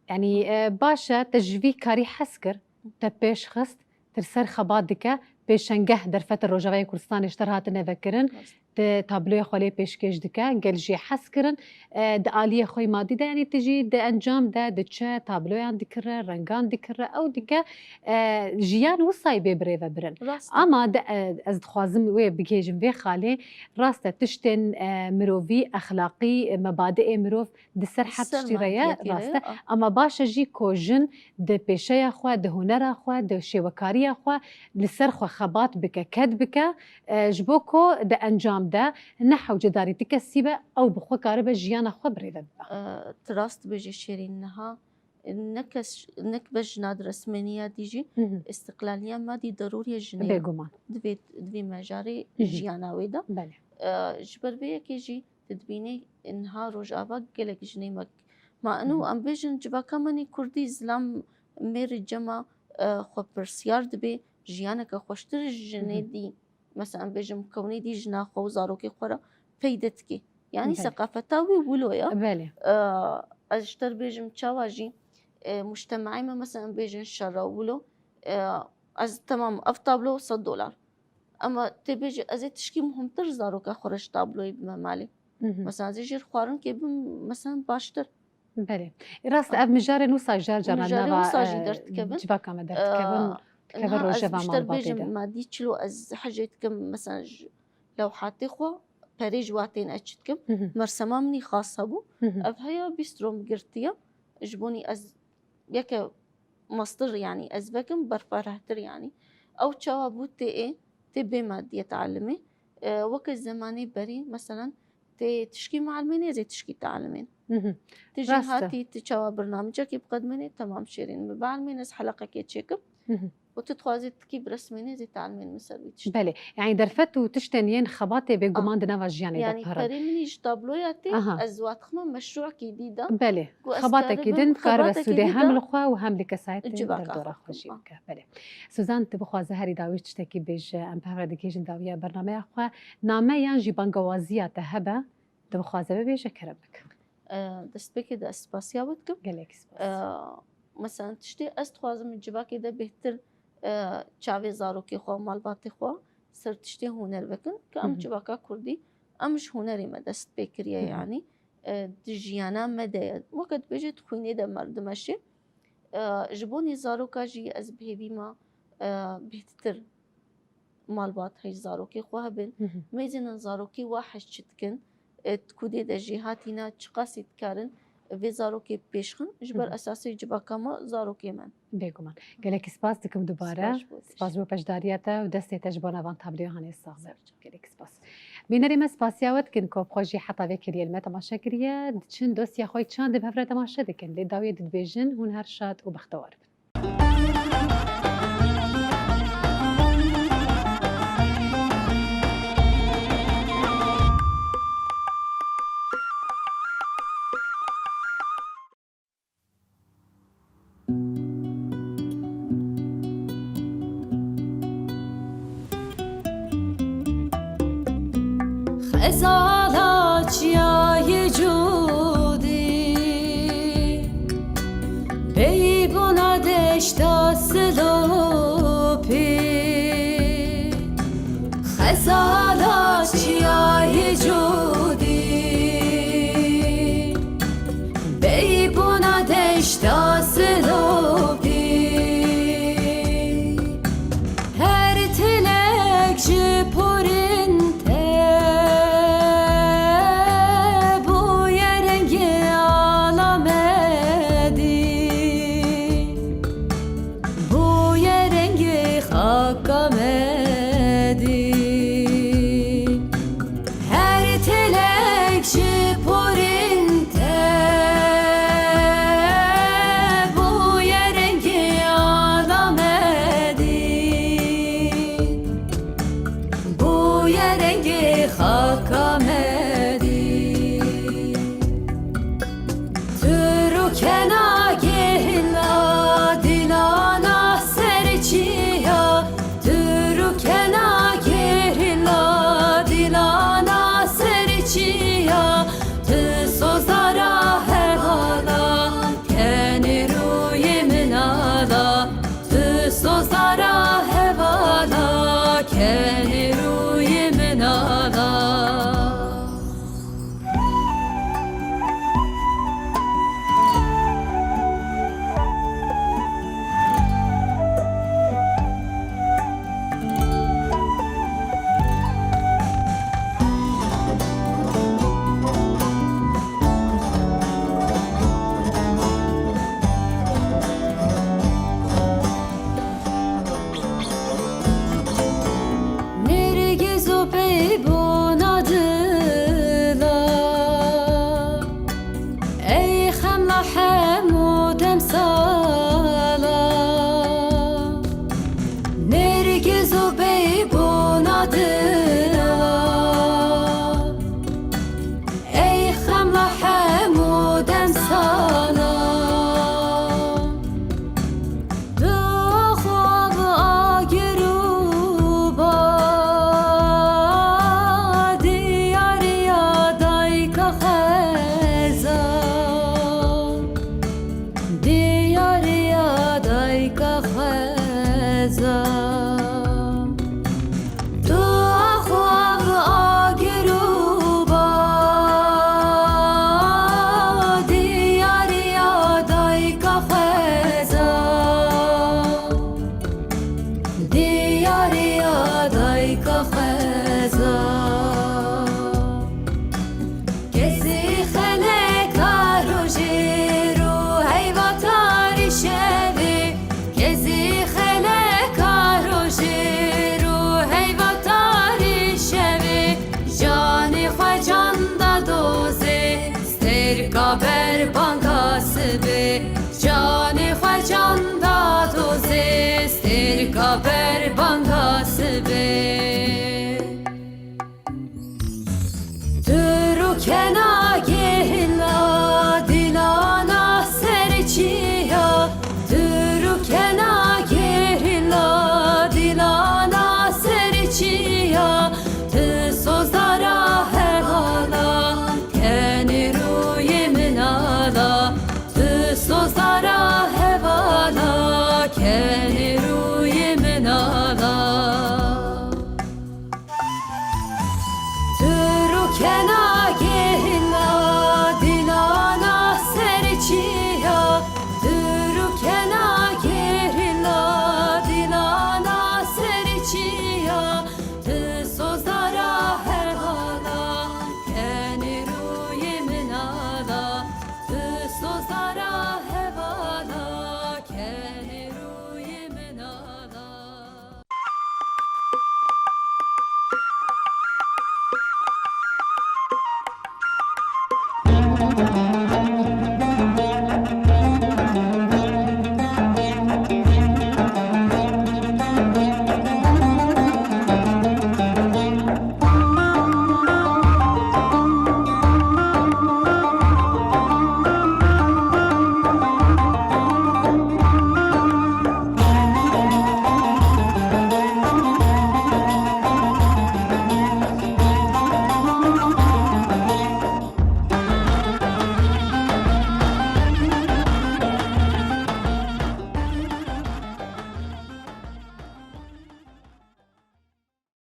يعني باشا تجوي كاري حسكر تبيش خست ترسر خبات دكا بيشنجه درفت الرجوية كردستان اشترهات نفكرن تابلوی خالی پیشکش دکه گل جی حس کرن د آلیه خوی مادی ده یعنی تجی د انجام ده چه تابلویان دکره رنگان دکره او دیگه جیان وصای ببره و برن راست اما از دخوازم وی بگیجم وی خالی راست تشتن مروفی اخلاقی مبادئ مروف د سر حد تشتیره راسته اما باشه جی کوجن د پیشه خو د هنر خو د شوکاری خو لسر خو خبات بک کد بک جبوکو د انجام ده نحو جداري تكسيبه او بخو كاربه جيانا خو بريده تراست بيجي شيرين نها نكبش ناد رسمانية ديجي استقلالية ما دي ضرورية جنيه بيقومان دبي مجاري جيانا ويدا بله جبر بيه كيجي تدبيني انها روجابا قلق جنيمك مع انه ام بيجن جبا كماني كردي زلام مير جما خو برسيار دبي جيانك خوشتر جنيه دي مثلا بيجم كوني دي جنا خو زاروكي خورا فايدتكي يعني ثقافتاوي ولويا بله اشتر بيجم تشاواجي مجتمعي ما مثلا بيجن شرا ولو از تمام اف طابلو $100 اما تبيجي از تشكي مهمتر زاروكا خورش طابلوي بمالي مثلا زي جير خوارن كي مثلا باشتر بله راست اف مجاري نوسا جارنا نوا درت كبن جبا كما درت كبن كبن روجا اشتر بيجم ما دي تشلو از حاجتكم مثلا لوحاتي خو بريج واتين اشتكم مرسمه مني خاصه بو اف هيا بيستروم قرتيا جبوني از يك مصدر يعني از بكم برفرهتر يعني او تشاوبو تي تبي ماديه تعلمي وقت زماني بري مثلا تشكي معلمين زي تشكي تعلمين تجي هاتي تشاوب برنامجك بقدمني تمام شيرين بعلمين از حلقه كي تشيكم وتتخوازي تكيب رسميني زي تعلمين مسوي تشتغل بله يعني درفت وتشتنين خباتي بقمان دنا وجياني يعني كريمني جتابلوياتي ازوات خما مشروع جديده بله خباتك كدن كار بسودي هم لخوا وهم لكسايت دردورا خوشيك بله سوزان تبخوا زهري داويش تشتكي بيج ام بافرديكيشن داويا برنامج اخوا نامه يانجي بانغوازيات هبه تبخوا زبه بيج كربك دستبكي دا اسباسياوتكم قالك مثلا تشتي استخوازم الجباكي ده بهتر چاوی زاروکی خو مالباتی خو سر تشتي هنر بکن که ام جباکا کردی امش هنری مدست بکریه يعني دجيانا مدى وقت بيجي تخويني ده مردمشي جبوني زاروكا جي از بهيبي ما بهتر مالبات هاي زاروكي خوها بن ميزن زاروكي واحد شتكن تكودي ده جهاتنا تشقاسي تكارن في زاروكي بيشخن جبر اساسي جباكا ما زاروكي من بيگومان گلک سپاس دکم دوباره سپاس بو پشداریتا و دستی تجربه وان تابلو هانی ساغر گلک سپاس بینریم سپاسیاوت کن کو خوشی حتی وکریل مت تماشا کریه چند دوستی خوی چند به هفره تماشا دکن لی داوی دید بیژن هون هر شاد و بختوار ازالاتیای جودی بی بنادش تا سلوپی ازالاتیای جودی بی بنادش تا سلوپی هر تلک جپورین Go